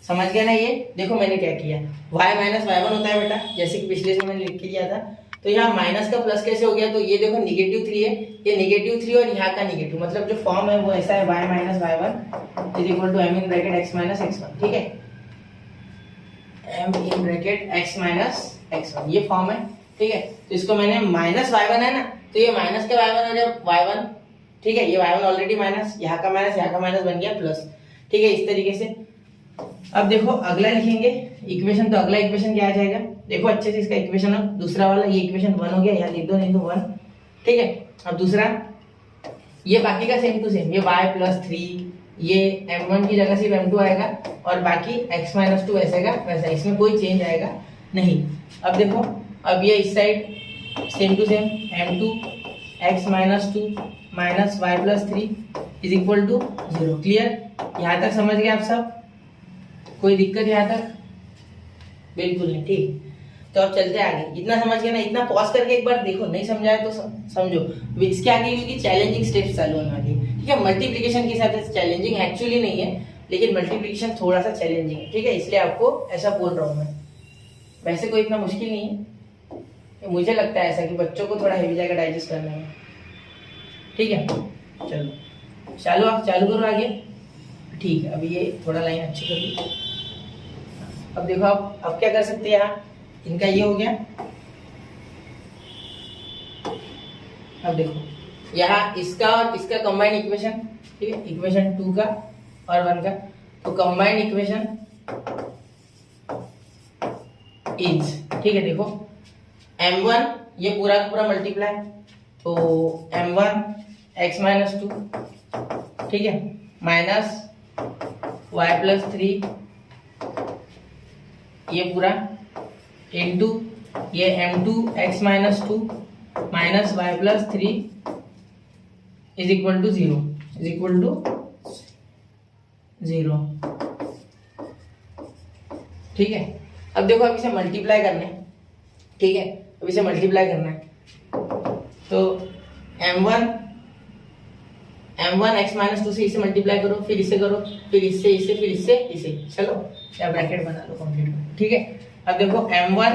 Speaker 1: समझ गया ना? ये देखो मैंने क्या किया, y माइनस वाई वन होता है बेटा, जैसे कि पिछले से मैंने लिख के दिया था। तो यहाँ माइनस का प्लस कैसे हो गया? तो ये देखो -3 है, ये -3 और यहाँ का नेगेटिव, मतलब जो फॉर्म है वो ऐसा है, y minus Y one is equal to m in bracket x minus x1, ठीक है, m in bracket x minus x1 ये फॉर्म है, ठीक है। तो इसको मैंने माइनस y1 है ना, तो ये माइनस का y1 हो जाए y1, ठीक है, ये y1 ऑलरेडी माइनस, यहाँ का माइनस बन गया प्लस, ठीक है, इस तरीके से। अब देखो अगला लिखेंगे इक्वेशन, तो अगला इक्वेशन क्या आ जाएगा? देखो अच्छे से इसका इक्वेशन, अब दूसरा वाला ये इक्वेशन 1 हो गया, यहाँ लिख दो, नहीं तो 1, ठीक है। अब दूसरा ये बाकी का सेम टू सेम, ये y प्लस 3, ये m1 की जगह सिर्फ m2 आएगा और बाकी x माइनस 2 वैसे का वैसा, इसमें कोई चेंज आएगा नहीं। अब देखो अब ये इस side same to same m2 x minus 2 minus y plus 3 is equal to 0। Clear? यहाँ तक समझ गए आप सब? कोई दिक्कत यहाँ तक? बिल्कुल नहीं, ठीक। तो अब चलते आगे, इतना समझ गए ना? इतना पॉज करके एक बार देखो, नहीं समझाया तो समझो। इसके आगे क्योंकि चैलेंजिंग स्टेप्स चालू होने वाली है, ठीक है। मल्टीप्लिकेशन के साथ चैलेंजिंग एक्चुअली नहीं है, लेकिन मल्टीप्लिकेशन थोड़ा सा चैलेंजिंग है, ठीक है, इसलिए आपको ऐसा बोल रहा हूँ मैं। वैसे कोई इतना मुश्किल नहीं है, मुझे लगता है ऐसा कि बच्चों को थोड़ा हेवी जाएगा डाइजेस्ट करने में, ठीक है। चलो आप चालू करो आगे, ठीक है। अभी ये थोड़ा लाइन अच्छी कर दी। अब देखो अब क्या कर सकते हैं, यहाँ इनका ये हो गया। अब देखो यहाँ इसका और इसका कंबाइंड इक्वेशन, ठीक है, इक्वेशन 2 का और 1 का, तो कंबाइंड इक्वेशन इज, ठीक है, देखो m1 ये पूरा का पूरा मल्टीप्लाई, तो m1 x माइनस 2, ठीक है, माइनस y प्लस 3 ये पूरा इनटू ये m2 x minus 2 minus y plus 3 is equal to 0, is equal to 0, ठीक है। अब देखो अब इसे मल्टीप्लाई करना है, ठीक है, अब इसे मल्टीप्लाई करना है, तो m1 x माइनस 2 से इसे मल्टीप्लाई करो, फिर इसे करो, फिर इससे इसे, फिर इससे इसे, चलो या ब्रैकेट बना लो कंप्लीट, ठीक है। अब देखो m1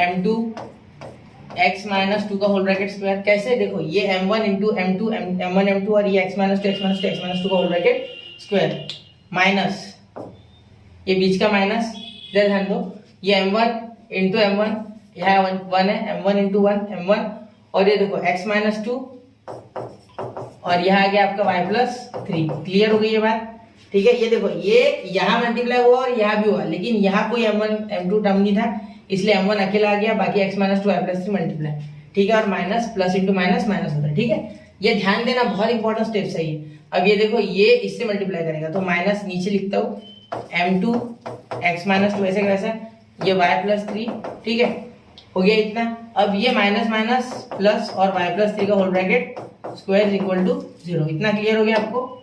Speaker 1: m2 x माइनस 2 का होल ब्रैकेट स्क्वायर, कैसे? देखो ये m1 into m2 m1 m2 और ये x minus 2 x minus 2 x minus 2 का होल ब्रैकेट स्क्वायर, माइनस ये बीच का माइनस, इधर ध्यान दो, ये m1 इंटू m1, यहाँ 1 है, m1 इंटू 1 m1, और ये देखो x माइनस 2 और यहाँ आ गया आपका y प्लस 3। क्लियर हो गई ये बात? ठीक है। ये देखो ये यहाँ मल्टीप्लाई हुआ और यहाँ भी हुआ, लेकिन यहाँ कोई m1 m2 टर्म नहीं था, इसलिए m1 अकेला आ गया, बाकी x minus 2 y plus 3 multiply, ठीक है, और minus plus into minus minus होता है, ठीक है। ये ध्यान देना, बहुत इंपॉर्टेंट स्टेप्स है ये। अब ये देखो ये इससे मल्टीप्लाई करेगा, तो माइनस नीचे लिखता हूँ m2 x माइनस 2 ऐसे कैसा, ये y प्लस 3, ठीक है, हो गया इतना। अब ये माइनस माइनस प्लस और y प्लस 3 का whole bracket square equal to 0। इतना क्लियर हो गया आपको?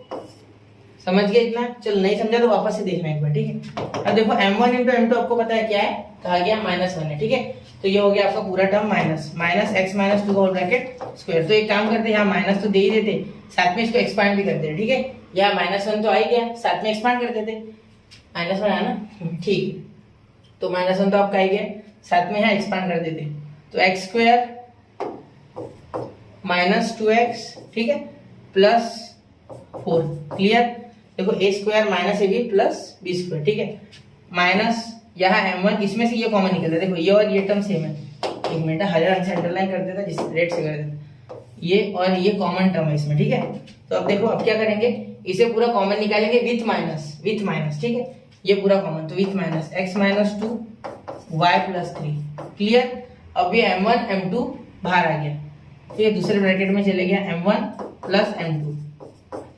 Speaker 1: समझ गए इतना? चलो नहीं समझा तो वापस से देखना एक बार, ठीक है। अब देखो m1 इंटू m2 आपको पता है क्या है, कहा गया -1 है, ठीक है। तो ये हो गया आपका पूरा टर्म माइनस x माइनस 2 का होल ब्रैकेट स्क्वायर। तो एक काम करते हैं, यहाँ माइनस तो दे ही देते, साथ में इसको एक्सपांड भी कर देते, ठीक है। यहाँ -1 तो आ ही गया, साथ में एक्सपांड कर देते, -1 है ना, ठीक। तो -1 तो आपका आ गया, साथ में यहाँ एक्सपांड कर देते, तो x स्क्वायर माइनस 2x, ठीक है, प्लस 4। क्लियर? देखो a square minus ab plus b square, ठीक है, माइनस यहाँ m1, इसमें से ये कॉमन निकलता है, देखो ये और ये टर्म सेम है, एक मिनट हरे रंग से अंडरलाइन कर देता, जिस रेड से कर देता, ये और ये कॉमन टर्म है इसमें, ठीक है। तो अब देखो अब क्या करेंगे, इसे पूरा कॉमन निकालेंगे विथ माइनस, ठीक है, ये पूरा कॉमन, तो with minus x minus 2 y plus 3। Clear? अब ये m1 m2 बाहर आ गया, ठीक है, दूसरे ब्रैकेट में चले गया m1 प्लस m2,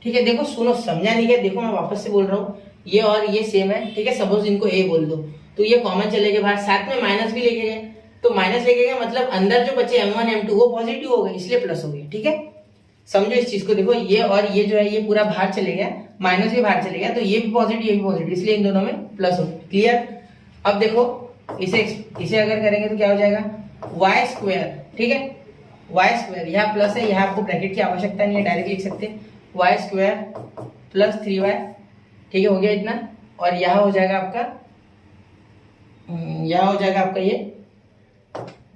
Speaker 1: ठीक है। देखो सुनो, समझा नहीं गया, देखो मैं वापस से बोल रहा हूँ, ये और ये सेम है, ठीक है, सपोज इनको a बोल दो, तो ये कॉमन चले गए बाहर, साथ में माइनस भी लेके गए, तो माइनस लेके गए मतलब अंदर जो बचे m1 m2 वो पॉजिटिव हो गए, इसलिए प्लस हो गए, ठीक है। समझो इस चीज को, देखो ये और ये जो है ये पूरा बाहर चले गया, माइनस भी बाहर चले गया, तो ये भी पॉजिटिव ये भी पॉजिटिव, इसलिए इन दोनों में प्लस हो गया। क्लियर? अब देखो इसे अगर करेंगे तो क्या हो जाएगा, y स्क्वायर, ठीक है, y स्क्वायर, यहाँ प्लस है, यहाँ आपको ब्रैकेट की आवश्यकता नहीं है, डायरेक्ट लिख सकते हैं y स्क्वायर प्लस 3y, ठीक है, हो गया इतना। और यहाँ हो जाएगा आपका ये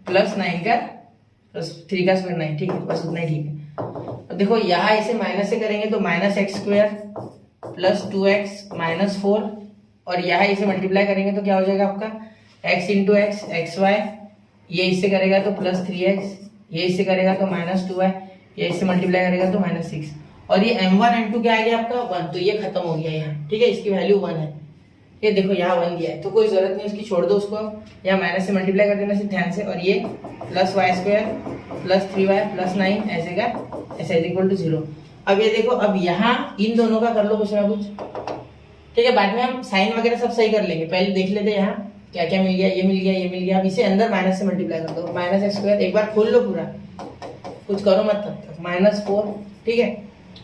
Speaker 1: +9 का +3 का स्क्वायर 9, ठीक है, बस उतना ही ठीक है। अब देखो यहाँ इसे माइनस से करेंगे तो -x² + 2x -4, और यहाँ इसे मल्टीप्लाई करेंगे तो क्या हो जाएगा आपका x × x xy, ये इससे करेगा तो +3x, ये इससे करेगा तो -2y, ये इससे मल्टीप्लाई करेगा तो -6, और ये m1 m2 क्या आ गया आपका 1, तो ये खत्म हो गया यहाँ, ठीक है, इसकी वैल्यू 1 है। ये देखो यहाँ 1 दिया है तो कोई जरूरत नहीं उसकी, छोड़ दो उसको, यहाँ माइनस से मल्टीप्लाई कर देना ध्यान से, और ये +y² + 3y + 9 ऐसे का ऐसे = 0। अब ये देखो, अब यहाँ इन दोनों का कर लो कुछ ना कुछ, ठीक है, बाद में हम साइन वगैरह सब सही कर लेंगे, पहले देख लेते हैं यहाँ क्या क्या मिल गया, ये मिल गया, ये मिल गया। अब इसे अंदर माइनस से मल्टीप्लाई कर दो, -x², एक बार खोल लो पूरा, कुछ करो मत तब तक, -4, ठीक है,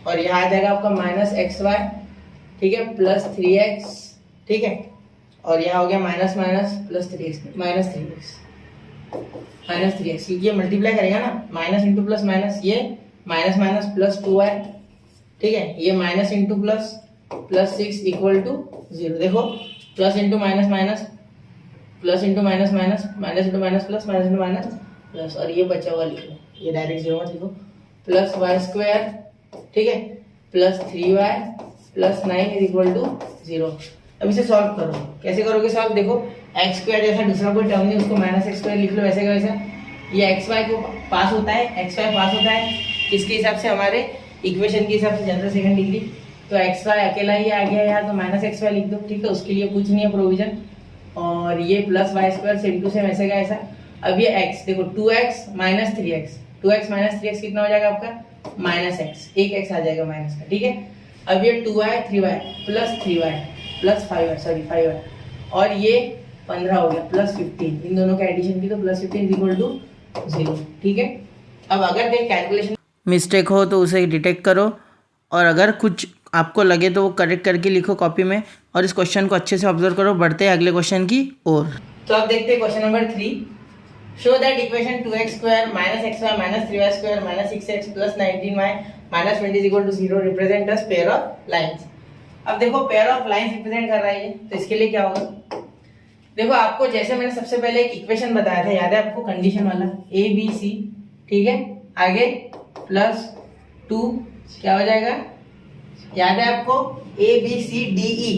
Speaker 1: और यहाँ आ जाएगा आपका -xy, ठीक है, +3x, ठीक है, और यहाँ हो गया माइनस -3x, क्योंकि ये मल्टीप्लाई करेगा ना, माइनस इंटू प्लस माइनस, ये माइनस +2y, ठीक है, ये माइनस इंटू प्लस +6 = 0। देखो plus into minus minus, plus into minus minus, minus into minus plus, minus into minus plus, और ये बचा हुआ लिखो, ये डायरेक्ट 0 मत लिखो, +y², ठीक है, +3y + 9 = 0। अब इसे सॉल्व करो, कैसे करोगे सॉल्व, देखो x² जैसा दूसरा कोई टर्म नहीं, उसको -x² लिख लो वैसे का वैसा, ये xy को पास होता है, xy पास होता है किसके हिसाब से, हमारे इक्वेशन के हिसाब से, जनरल सेकंड डिग्री, तो xy अकेला ही आ गया यार, तो -xy लिख दो, ठीक है, उसके लिए कुछ नहीं है प्रोविजन, और ये +y² सेम टू सेम ऐसे का ऐसा। अब ये x देखो 2x - 3x, 2x - 3x कितना हो जाएगा आपका -x, एक x आ जाएगा माइनस का, ठीक है। अब ये 2y 3y + 3y + 5y, और ये 15 हो गया +15, इन दोनों के एडिशन की, तो +15 = 0, ठीक है। अब अगर देख कैलकुलेशन मिस्टेक हो तो उसे डिटेक्ट करो, और अगर कुछ आपको लगे तो वो करेक्ट करके लिखो कॉपी में, और इस क्वेश्चन को अच्छे से ऑब्जर्व करो। बढ़ते हैं अगले क्वेश्चन की ओर। तो अब देखते हैं question number 3। Show that equation 2x² - xy - 3y² - 6x + 19y - 20 = 0 represent us pair of lines. अब देखो पेयर ऑफ लाइंस रिप्रेजेंट कर रहा है ये, तो इसके लिए क्या होगा, देखो आपको जैसे मैंने सबसे पहले एक इक्वेशन बताया था, याद है आपको, कंडीशन वाला ABC, ठीक है, आगे +2 क्या हो जाएगा, याद है आपको, ABCDE,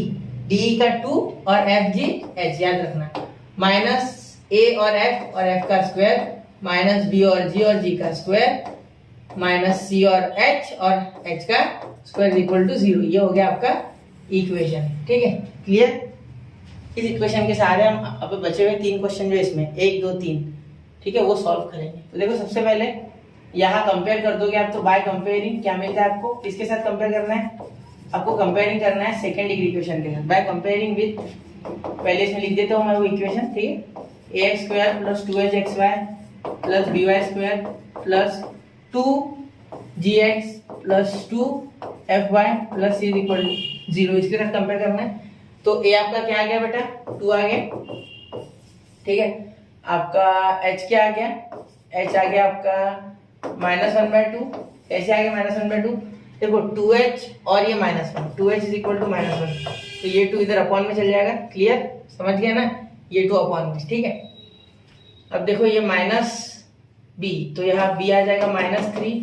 Speaker 1: DE का 2 और FGH याद रखना, -A और F का स्क्वायर, -B और G का स्क्वायर, -C और H का स्क्वायर = 0। ये हो गया आपका इक्वेशन, ठीक है, क्लियर। इस इक्वेशन के सहारे हम अब बचे हुए 3 क्वेश्चन जो इसमें 1 2 3, ठीक है, वो सॉल्व करेंगे। तो देखो सबसे पहले यहाँ कंपेयर कर दोगे आप, तो बाय कंपेयरिंग क्या मिलता है आपको, किसके साथ कंपेयर करना है, आपको कंपेयरिंग करना है सेकंड डिग्री इक्वेशन के साथ, बाय कंपेयरिंग विद, पहले इसमें लिख देता हूँ मैं वो इक्वेशन, ठीक है, ax² + 2hxy + by² + 2gx + 2fy + c = 0, इसके साथ कंपेयर करना है। तो a आपका क्या आ गया बेटा, 2 आ गया, ठीक है, आपका h क्या आ गया, h आ गया आपका -1/2, कैसे आ गया -1/2, देखो 2h और ये -1, 2h = -1, तो ये 2 इधर अपॉन में चल जाएगा, क्लियर, समझ गया ना, ये 2 अपॉन में, ठीक है। अब देखो ये -b, तो यहाँ b आ जाएगा -3,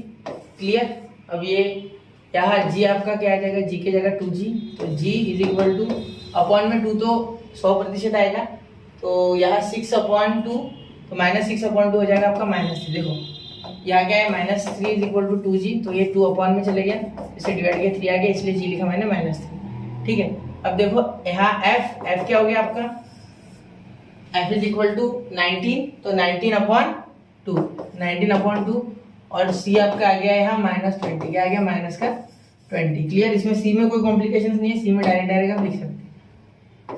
Speaker 1: क्लियर। अब ये यहाँ g आपका क्या आ जाएगा, g की जगह 2g, तो g = अपॉन में 2 तो 100% आएगा, तो यहाँ 6/2, तो -6/2 हो जाएगा आपका -3। देखो यहाँ क्या है, -3 = 2g, तो ये 2 अपॉन में चले गया, इसे डिवाइड किया 3 आ गया, इसलिए g लिखा मैंने -3, ठीक है। अब देखो यहाँ f क्या हो गया आपका, f = 19, तो 19/2, 19/2, और c आपका आ गया यहाँ -20, क्या आ गया -20, क्लियर। इसमें c में कोई कॉम्प्लिकेशन नहीं है, c में डायरेक्ट आप लिख सकते हैं,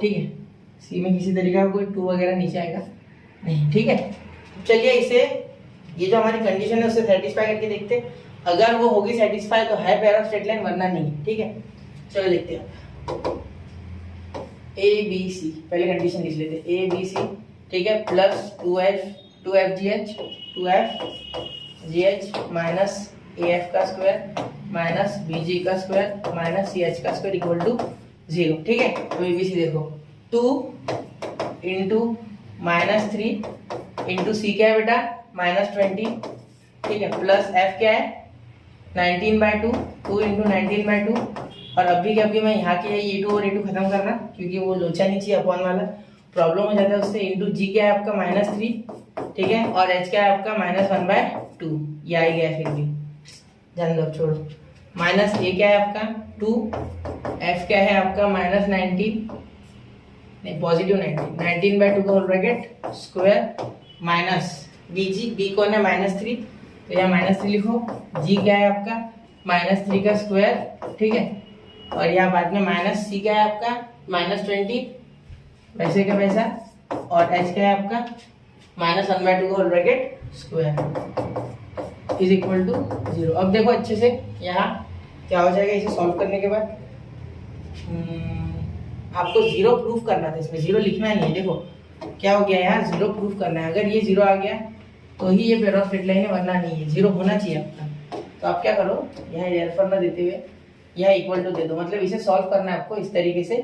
Speaker 1: ठीक है, c में किसी तरीके का कोई 2 वगैरह नीचे आएगा नहीं, ठीक है। चलिए इसे, ये जो हमारी कंडीशन है उससे सेटिस्फाई करके देखते, अगर वो होगी सेटिस्फाई तो है पेयर ऑफ स्ट्रेट लाइन, वरना नहीं, ठीक है। चलो देखते हैं ABC, पहले कंडीशन लिख लेते हैं, ABC, ठीक है, +2fgh 2fgh -AF का स्क्वायर -BG का स्क्वायर -CH का स्क्वायर = 0, ठीक है। तो ABC देखो 2 इंटू -3 इंटू सी क्या है बेटा -20, ठीक है, प्लस F क्या है 19/2, 2 इंटू 19/2, और अभी के अभी मैं यहाँ के E2 और E2 खत्म करना, क्योंकि वो लोचा नहीं चाहिए अपॉन वाला, प्रॉब्लम हो जाता है उससे। इंटू जी क्या है आपका -3, ठीक है, और H क्या है आपका -1/2, ये आ गया फिर भी, ध्यान दो छोड़ो। माइनस ए क्या है आपका 2, F क्या है आपका -19, नहीं पॉजिटिव 19/2 का whole bracket square, minus B कौन है -3, तो यहाँ -3 लिखो। जी क्या है आपका -3 का स्क्वायर, ठीक है, और यहाँ बाद में माइनस सी क्या है आपका -20 वैसे का वैसा, और H क्या है आपका -1/2 का whole bracket square is equal to 0। अब देखो अच्छे से यहाँ क्या हो जाएगा इसे सॉल्व करने के बाद। आपको 0 प्रूफ करना था, इसमें 0 लिखना नहीं है। देखो क्या हो गया यहाँ 0 प्रूफ करना है, अगर ये 0 आ गया तो ही ये पेयर ऑफ स्ट्रेट लाइन है, वरना नहीं है, 0 होना चाहिए आपका। तो आप क्या करो यहाँ एरर न देते हुए यहाँ इक्वल टू दे दो, मतलब इसे सॉल्व करना है आपको इस तरीके से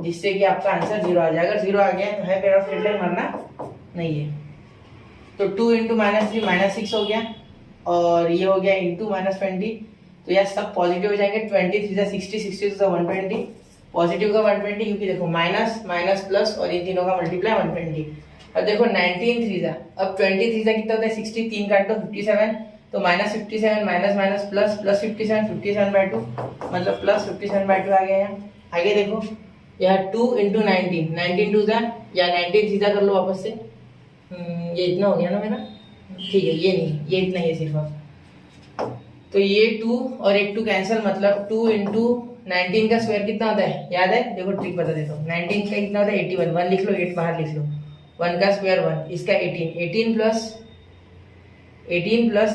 Speaker 1: जिससे कि आपका आंसर 0 आ जाए। अगर 0 आ गया तो है पेयर ऑफ स्ट्रेट लाइन, वरना नहीं है। तो 2 इंटू -3 -6 हो गया, और ये हो गया इंटू -20, तो यार सब पॉजिटिव हो जाएंगे। 23 से 60, 60 से 120, पॉजिटिव का 120, क्योंकि देखो माइनस माइनस प्लस और इन तीनों का मल्टीप्लाई 120। अब देखो 19 3 जा, अब 23 जा कितना होता है 60, 3 काट दो 57, तो -57 माइनस माइनस प्लस प्लस 57, 57/2, मतलब प्लस 57/2 आ गया यहाँ। आगे देखो यहाँ 2 इंटू 19, 19 2 जा या 19 3 जा कर लो वापस से। ये इतना हो गया ना मेरा, ठीक है, ये नहीं, ये इतना ही है सिर्फ। तो ये 2 और एक 2 कैंसिल, मतलब 2 इंटू 19 का स्क्वायर कितना होता है याद है? देखो ट्रिक बता देता हूँ। 19 का कितना होता है 81, 1 लिख लो, 8 बाहर लिख लो, 1 का स्क्वायर 1, इसका 18, 18 प्लस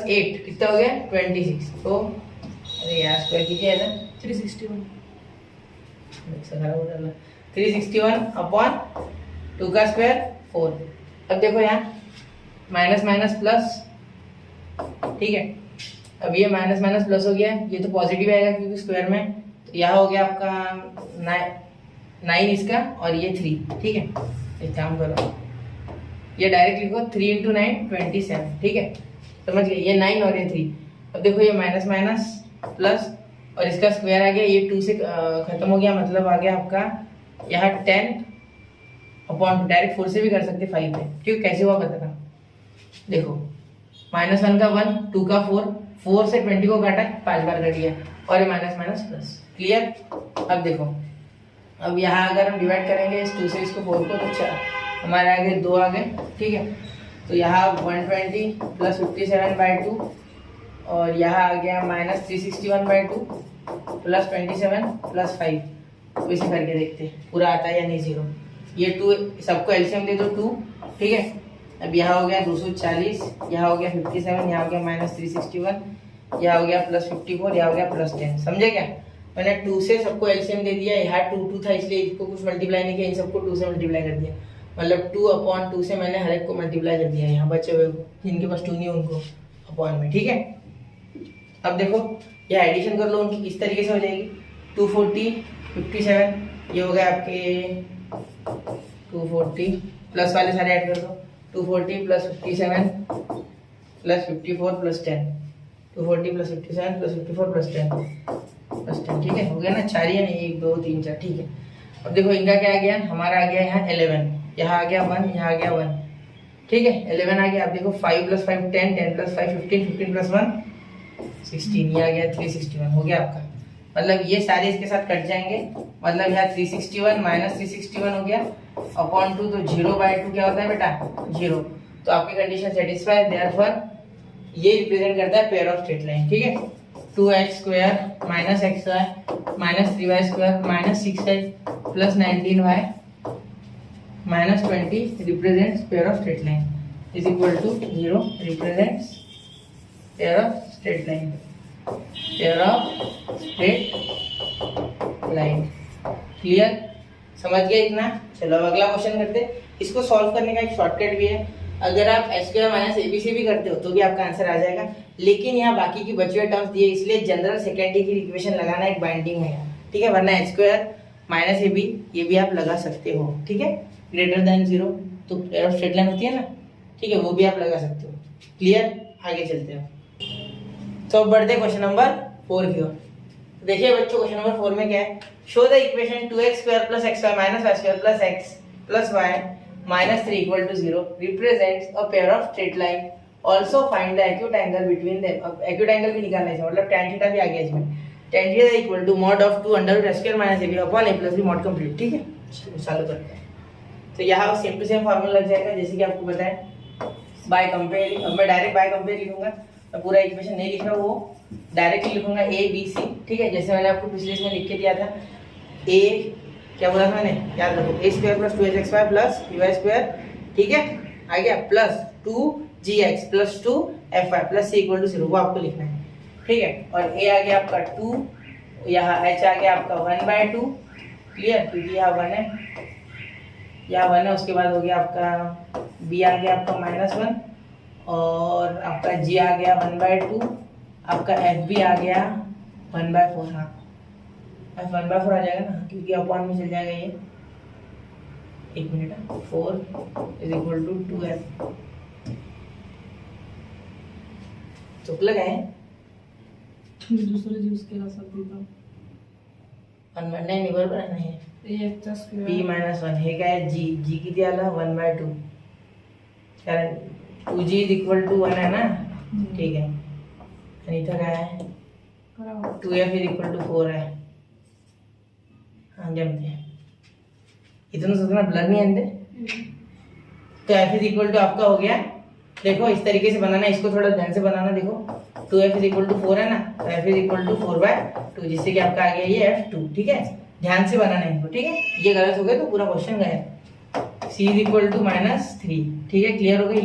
Speaker 1: 8 कितना हो गया 26। तो अरे यार स्क्वायर कीजिए ना 361, 361 अपॉन 2 का स्क्वायर 4। अब देखो यहाँ माइनस माइनस प्लस, ठीक है, अब ये माइनस माइनस प्लस हो गया, ये तो पॉजिटिव आएगा क्योंकि स्क्वायर में, तो यह हो गया आपका 9 इसका, और ये 3, ठीक है। एक काम करो ये डायरेक्ट लिखो 3 इंटू 9 27, ठीक है, समझ गए, ये 9 और ये 3। अब देखो ये माइनस माइनस प्लस और इसका स्क्वायर आ गया, ये 2 से खत्म हो गया, मतलब आ गया आपका यहाँ 10 अपॉन, डायरेक्ट 4 से भी कर सकते 5 में, क्यों कैसे हुआ बताना। देखो -1 का 1, 2 का 4, 4 से 20 को काटा 5 बार कर लिया, और ये माइनस माइनस प्लस, क्लियर। अब देखो अब यहाँ अगर हम डिवाइड करेंगे इस 2 से इसको 4 को, तो हमारे आगे 2 आ गए, ठीक है। तो यहाँ 120 प्लस 57/2, और यहाँ आ गया -361/2 प्लस 27 प्लस 5। तो इसे करके देखते हैं पूरा आता है या नहीं 0। ये 2 सबको एलसीएम दे दो 2, ठीक है। अब यहाँ हो गया 240, यहाँ हो गया 57, यहाँ हो गया -361, यहाँ हो गया +54, यहाँ हो गया +10, समझे क्या। मैंने 2 से सबको एलसीएम दे दिया, यहाँ 2 था इसलिए इसको कुछ मल्टीप्लाई नहीं किया, इन सबको 2 से मल्टीप्लाई कर दिया, मतलब 2/2 से मैंने हर एक को मल्टीप्लाई कर दिया, यहाँ बचे हुए को जिनके पास 2 नहीं उनको अपॉन में, ठीक है। अब देखो यह एडिशन कर लो उनकी, इस तरीके से हो जाएगी 240 57, ये हो गया आपके 240, प्लस वाले सारे ऐड कर दो, 240 plus 57 plus 54 plus 10, 240 plus 57 plus 54 plus 10, ठीक है, हो गया ना 4 या नहीं 1 2 3 4, ठीक है। अब देखो इनका क्या आ गया, हमारा आ गया यहाँ 11, यहाँ आ गया 1, यहाँ आ गया 1, ठीक है, 11 आ गया। अब देखो 5 + 5 10, 10 + 5 15, 15 + 1 16, ये आ गया 361, हो गया आपका। मतलब ये सारे इसके साथ कट जाएंगे, मतलब यहाँ 361 माइनस 361 हो गया अपॉन 2, तो 0/2 क्या होता है बेटा 0। तो आपकी कंडीशन सेटिस्फाई, देयरफॉर ये रिप्रेजेंट करता है पेयर ऑफ स्ट्रेट लाइन, ठीक है। 2x² minus xy minus 3y² minus 6y plus 19y minus 20 represents pair of straight line is equal to 0 represents pair of straight line, pair of straight line. Clear, समझ गए इतना। चलो अब अगला क्वेश्चन करते। इसको सॉल्व करने का एक शॉर्टकट भी है, अगर आप h² माइनस abc भी करते हो तो भी आपका आंसर आ जाएगा, लेकिन यहाँ बाकी की बची हुई टर्म्स दिए इसलिए जनरल सेकेंड डिग्री इक्वेशन लगाना एक बाइंडिंग है, ठीक है, वरना h² माइनस ए बी, ये भी आप लगा सकते हो, ठीक है। ग्रेटर देन 0 तो पेयर ऑफ स्ट्रेट लाइन होती है ना, ठीक है, वो भी आप लगा सकते हो। क्लियर, आगे चलते हैं। तो अब बढ़ते क्वेश्चन नंबर 4 की ओर। देखिए बच्चों, क्वेश्चन नंबर 4 में क्या है, show the equation 2x² + xy - y² + x + y - 3 = 0 represents a pair of straight line, also find the acute angle between them। अब acute angle भी निकालना है, मतलब tan थीटा भी आ गया इसमें। tan theta equal to mod of 2 √ s² - ab upon a + b mod complete, ठीक है। चलो चालू करते हैं। तो यहाँ सेम टू सेम फार्मूला लग जाएगा जैसे कि आपको बताया, बाय कंपेयरिंग। अब मैं डायरेक्ट बाय कंपेयर लिखूंगा, मैं पूरा इक्वेशन नहीं लिख रहा, वो डायरेक्टली लिखूंगा a b c, ठीक है। जैसे मैंने आपको पिछले इसमें लिख के दिया था, a क्या बोला था मैंने, याद रखो, a² + 2hxy + by², ठीक है, आ गया, प्लस 2gx + 2fy + c = 0, वो आपको लिखना है, ठीक है। और a आ गया आपका 2, यहाँ h आ गया आपका 1/2, क्लियर, क्योंकि यहाँ 1 है, यहाँ 1 है। उसके बाद हो गया आपका b आ गया आपका -1, और आपका g आ गया 1/2, आपका f भी आ गया 1/4, हाँ f 1/4 आ जाएगा ना, क्योंकि अपॉन में चल जाएगा ये, एक मिनट, 4 = 2f। चुप लगाए,
Speaker 2: दुसरं यूज केला सर
Speaker 1: नाही बरोबर आहे ना हे, p - 1 हे काय g किती आला 1/2, कारण 2g = 1 आहे ना, ठीक आहे। आणि इथं काय आहे 2f = 4 आहे, हाँ जमते, इतना सोचना ब्लर नहीं आते। तो f = आपका हो गया, देखो इस तरीके से बनाना है, इसको थोड़ा ध्यान से बनाना, देखो 2f = 4 है ना, तो f = 4/2, जिससे कि आपका आ गया ये f2, ठीक है। ध्यान से बनाना है इनको, ठीक है, ये गलत हो गया तो पूरा क्वेश्चन गया। c = -3, ठीक है, क्लियर हो गया।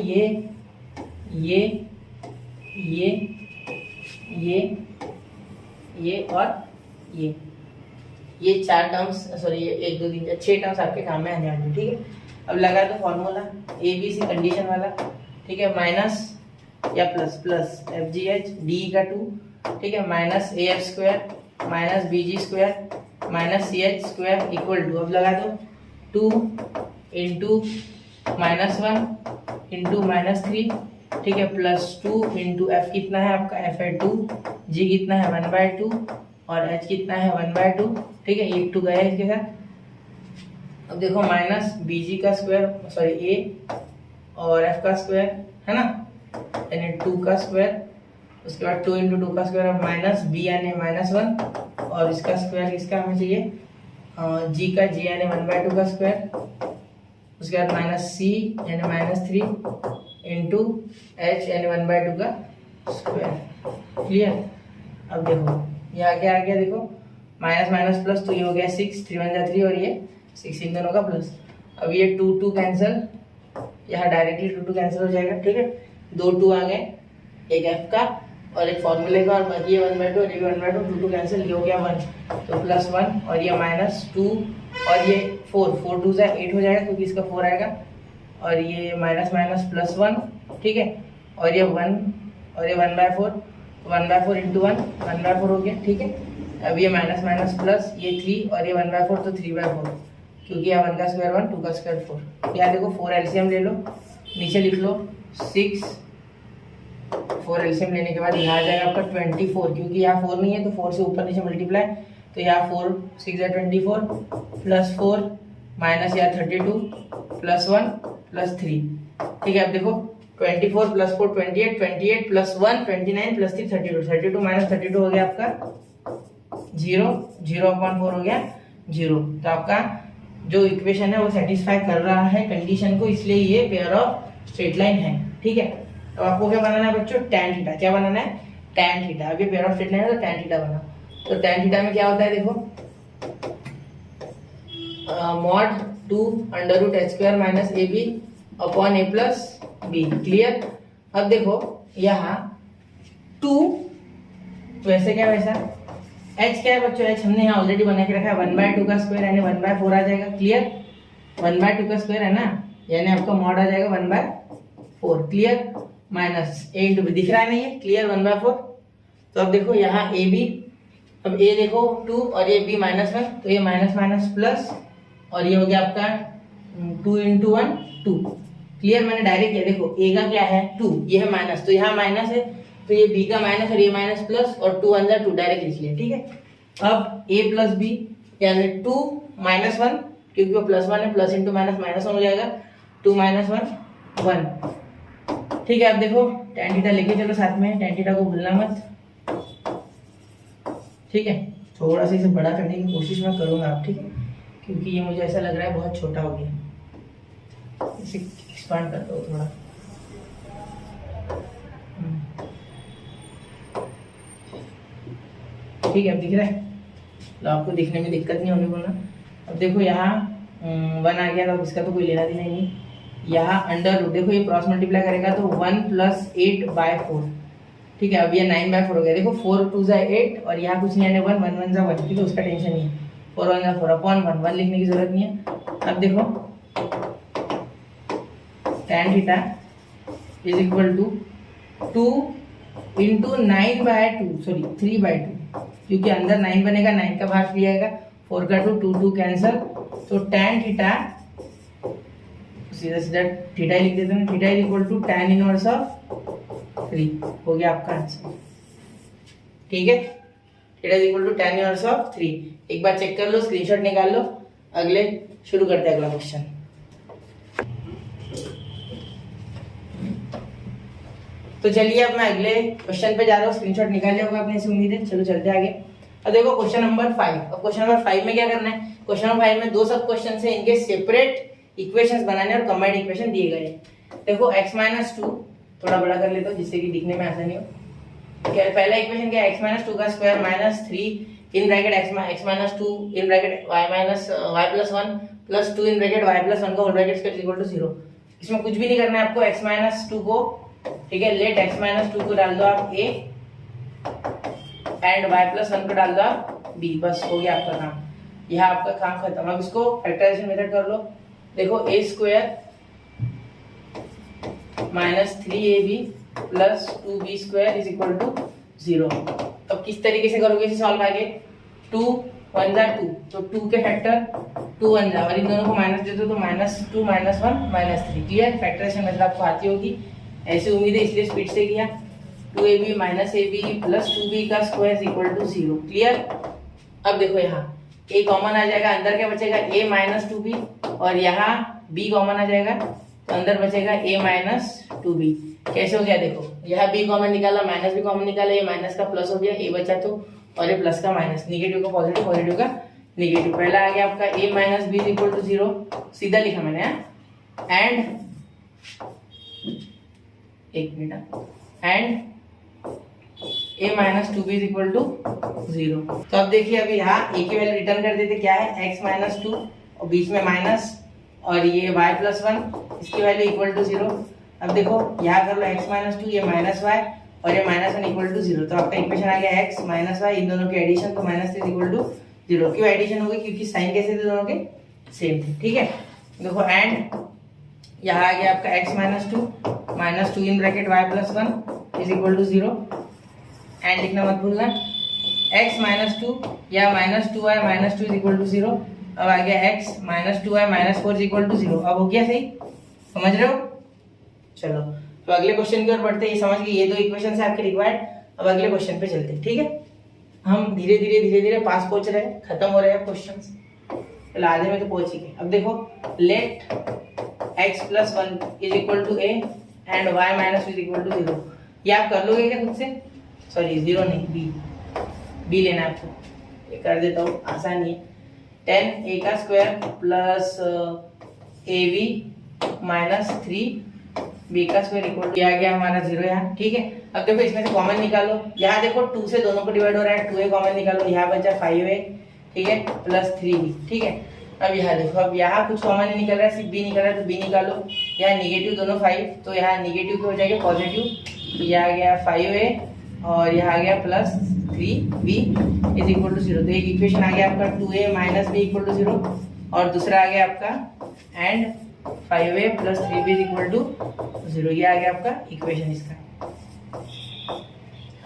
Speaker 1: ये और ये 4 टर्म्स, सॉरी ये 1 2 3 4 6 टर्म्स आपके काम में आने वाले, ठीक है। अब लगा दो formula A B C condition वाला, ठीक है, माइनस या प्लस FGH D का 2, ठीक है, -AF² - BG² - CH² equal to, अब लगा दो 2 × -1 × -3, ठीक है, +2 × F कितना है आपका, F है 2, G कितना है 1/2, और H कितना है 1/2, ठीक है, ये 2 गया इसके साथ। अब देखो -BG² सॉरी A और F का स्क्वायर है ना, यानी 2 का स्क्वायर, उसके बाद 2 × 2 का स्क्वायर, अब -B यानी -1, और इसका स्क्वायर किसका हमें चाहिए, G यानी 1/2 का स्क्वायर, उसके बाद -C यानी -3 × H यानी 1/2 का स्क्वायर, क्लियर। अब देखो यहाँ क्या आ गया, देखो माइनस प्लस, तो ये हो गया 6, 3 × 1 = 3, और ये 6 इन दोनों का प्लस। अब ये 2 कैंसिल, यहाँ डायरेक्टली 2 कैंसिल हो जाएगा, ठीक है, 2 2 आ गए, एक f का और एक फॉर्मूले का, और बाकी ये 1/2 और ये भी 1/2, 2 कैंसिल, ये हो गया 1, तो +1, और ये -2, और ये 4 2 से 8 हो जाएगा क्योंकि इसका 4 आएगा, और ये +1, ठीक है, और ये 1, और ये 1/4, 1/4 × 1 1/4 हो गया, ठीक है। अब ये माइनस प्लस, ये 3 और ये 1/4, तो 3/4, क्योंकि यहाँ 1 का स्क्वायर 1, 2 का स्क्वायर 4। यहाँ देखो 4 एलसीएम ले लो, नीचे लिख लो 6, 4 एलसीएम लेने के बाद यहाँ आ जाएगा आपका 24, क्योंकि यहाँ 4 नहीं है तो 4 से ऊपर नीचे मल्टीप्लाई, तो यहाँ 4 6 × 24 +4 माइनस यहाँ 32 +1 +3, ठीक है। अब देखो 24 + 4 28, 28 + 1 29 + 3 32, 32 - 32 हो गया आपका 0, 0/4 हो गया 0। तो आपका जो इक्वेशन है वो सेटिस्फाई कर रहा है कंडीशन को, इसलिए ये पेयर ऑफ स्ट्रेट लाइन है, ठीक है। तो आपको क्या बनाना है बच्चों, tan थीटा, क्या बनाना है, tan थीटा। अब ये पेयर ऑफ स्ट्रेट लाइन है तो tan थीटा बना, तो tan थीटा में क्या होता है, देखो mod 2 √ h² - AB upon A + B, clear. अब देखो यहाँ 2 वैसे क्या वैसा, h क्या है बच्चों, h हमने यहाँ ऑलरेडी बना के रखा है, 1/2 का स्क्वायर यानी 1/4 आ जाएगा, क्लियर। 1/2 का स्क्वायर है ना, यानी आपका मॉड आ जाएगा 1/4, क्लियर, माइनस a × b दिख रहा है ना, ये क्लियर 1/4। तो अब देखो यहाँ AB, अब ए देखो 2 और ये बी -1, तो ये माइनस माइनस प्लस, और ये हो गया आपका 2 × 1 2। क्लियर, मैंने डायरेक्ट किया। देखो ए का क्या है 2, ये है माइनस, तो यहाँ माइनस है, तो ये बी का माइनस और ये माइनस प्लस, और 2 × 2 डायरेक्ट लिख लिया। ठीक है, अब ए प्लस बी यानी 2 -1, क्योंकि वो +1 है, प्लस इंटू माइनस -1 हो जाएगा, 2 - 1 1। ठीक है, अब देखो tan थीटा लेके चलो साथ में, tan थीटा को भूलना मत। ठीक है, थोड़ा सा इसे बड़ा करने की कोशिश मैं करूँगा आप, ठीक है, क्योंकि ये मुझे ऐसा लग रहा है बहुत छोटा हो गया। इसे एक्सपांड कर दो थोड़ा। ठीक है, अब दिख रहा है, तो आपको दिखने में दिक्कत नहीं होने बोलना। अब देखो यहाँ 1 आ गया, तो इसका तो कोई लेना देना ही नहीं। यहाँ अंडर रूट, देखो ये क्रॉस मल्टीप्लाई करेगा तो 1 + 8/4। ठीक है, अब ये 9/4 हो गया। देखो 4 × 2 = 8, और यहाँ कुछ नहीं आने 1 1 1 = 1, ठीक है, उसका टेंशन नहीं है। 4 1 = 4 अपॉन 1 1 लिखने की जरूरत नहीं है। अब देखो tan थीटा = 2 × 9/2, सॉरी 3/2, क्योंकि अंदर 9 बनेगा, 9 का भाग लिया जाएगा, 4 का 2 2 2 कैंसल, तो tan थीटा सीधा सीधा थीटा लिख देते हैं। थीटा = tan इनवर्स ऑफ 3 हो गया आपका आंसर। ठीक है, थीटा = tan इनवर्स ऑफ 3। एक बार चेक कर लो, स्क्रीनशॉट निकाल लो। अगले शुरू करते हैं अगला क्वेश्चन। तो चलिए अब मैं अगले क्वेश्चन पे जा रहा हूँ। स्क्रीनशॉट निकाल लिया होगा आपने, ऐसी उम्मीद है। चलो चलते आगे। अब देखो क्वेश्चन नंबर 5। अब क्वेश्चन नंबर 5 में क्या करना है, क्वेश्चन नंबर 5 में 2 सब क्वेश्चन है, इनके सेपरेट इक्वेशंस बनाने और कंबाइंड इक्वेशन दिए गए हैं। देखो x - 2 थोड़ा बड़ा कर लेता हूँ जिससे कि दिखने में आसानी हो। क्या पहला इक्वेशन क्या है, x - 2 का square -3 in bracket x - 2 in bracket y + 1 + 2 in bracket y + 1 का होल ब्रैकेट स्क्वायर = 0। इसमें कुछ भी नहीं करना है आपको, x - 2 को, ठीक है, लेट x - 2 को डाल दो आप a एंड y + 1 को डाल दो आप b, बस हो गया आपका काम। यह आपका काम खत्म। अब इसको फैक्टराइजेशन मेथड कर लो। देखो a² - 3ab + 2b² = 0। अब किस तरीके से करोगे इसे सॉल्व आगे, 2 1 = 2, तो 2 के फैक्टर 2 1 जा, और इन दोनों को माइनस दे दो तो -2 - 1 -3। क्लियर, फैक्टराइजेशन मेथड आपको आती होगी, ऐसी उम्मीद है, इसलिए स्पीड से किया। 2ab - ab + 2b का स्क्वायर = 0। क्लियर, अब देखो यहाँ a कॉमन आ जाएगा, अंदर क्या बचेगा a - 2b, और यहाँ b कॉमन आ जाएगा, तो अंदर बचेगा a - 2b। कैसे हो गया, देखो यहाँ b कॉमन निकाला, माइनस भी कॉमन निकाला, ये माइनस का प्लस हो गया, a बचा तो, और ये प्लस का माइनस, निगेटिव का पॉजिटिव, पॉजिटिव का निगेटिव। पहला आ गया आपका a - b = 0, सीधा लिखा मैंने, एंड एक मिनट, एंड a - 2b = 0। तो अब देखिए, अभी यहाँ a की वैल्यू रिटर्न कर देते, क्या है x - 2 और बीच में माइनस, और ये y + 1, इसकी वैल्यू = 0। अब देखो यहाँ कर लो x - 2, ये -y और ये -1 = 0, तो आपका इक्वेशन आ गया x - y, इन दोनों के एडिशन, तो -3 = 0। क्यों एडिशन हो गई, क्योंकि साइन कैसे थे दोनों के, सेम थे। ठीक है, देखो एंड यहाँ आ गया आपका x - 2 -2 in bracket y + 1 = 0, and लिखना मत भूलना। x - 2 या -2y - 2 = 0। अब आ गया x - 2y - 4 = 0। अब हो गया सही, समझ रहे हो। चलो तो अगले क्वेश्चन की ओर बढ़ते हैं। ये समझ गए, ये 2 इक्वेशन है आपके रिक्वायर्ड। अब अगले क्वेश्चन पे चलते हैं। ठीक है, हम धीरे धीरे पास पहुंच रहे हैं, खत्म हो रहे हैं क्वेश्चंस, चलो आधे में तो पहुंच ही गए। अब देखो let x + 1 = a and y - 2 = 0। ये आप कर लोगे क्या खुद से, सॉरी 0 नहीं, b लेना है आपको, ये कर देता हूँ, आसान ही है। 10a का स्क्वायर प्लस ab - 3b का स्क्वायर = किया गया हमारा 0 यहाँ। ठीक है, अब देखो इसमें से कॉमन निकालो। यहाँ देखो 2 से दोनों को डिवाइड हो रहा है, 2a कॉमन निकालो, यहाँ बचा 5a, ठीक है, प्लस 3b। ठीक है, अब यहाँ देखो, अब यहाँ कुछ कॉमन नहीं निकल रहा है, सिर्फ b निकल रहा है, तो b निकालो। यहाँ निगेटिव दोनों 5, तो यहाँ निगेटिव के हो जाएगा पॉजिटिव, तो यहाँ आ गया 5a और यहाँ आ गया प्लस 3b = 0। तो एक इक्वेशन आ गया आपका 2a - b = 0, और दूसरा आ गया आपका एंड 5a + 3b = 0। ये आ गया आपका इक्वेशन इसका।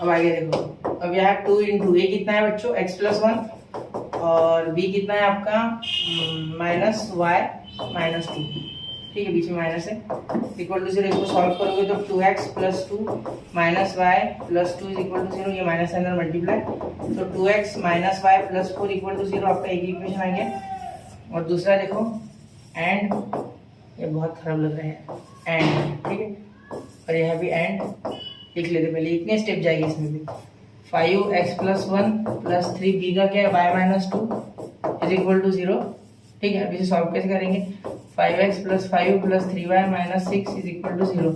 Speaker 1: अब आगे देखो, अब यहाँ 2 इंटू ए कितना है बच्चों, x प्लस 1 और b कितना है आपका माइनस वाई माइनस 2, ठीक है, बीच में माइनस है, इक्वल टू 0। इसको सॉल्व करोगे तो 2x plus 2 minus y plus 2 is equal to 0, ये माइनस अंदर मल्टीप्लाई, तो 2x minus y plus 4 equal to 0, आपका एक इक्वेशन आ गया। और दूसरा देखो एंड, ये बहुत खराब लग रहा है एंड, ठीक है, और यहाँ भी एंड लिख लेते पहले, इतने स्टेप जाएगी इसमें भी। 5x प्लस 1 प्लस 3b का क्या है y minus 2 is equal to 0, ठीक है। अब इसे सॉल्व कैसे करेंगे, 5x plus 5 plus 3y minus 6 is equal to 0,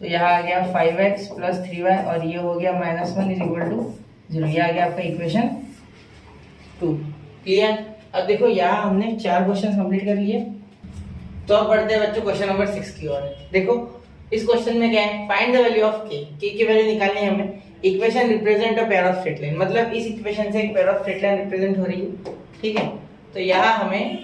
Speaker 1: तो यहाँ आ गया 5x प्लस 3y और ये हो गया माइनस 1 इज इक्वल टू 0, ये आ गया आपका इक्वेशन 2। क्लियर। अब देखो यहाँ हमने 4 क्वेश्चन कंप्लीट कर लिए, तो अब बढ़ते हैं बच्चों क्वेश्चन नंबर 6 की ओर। देखो इस क्वेश्चन में क्या है, find the value of k की वैल्यू निकालनी है हमें। Equation represent a pair of straight line, मतलब इस इक्वेशन से एक pair of straight line represent हो रही है, ठीक है। तो यहाँ हमें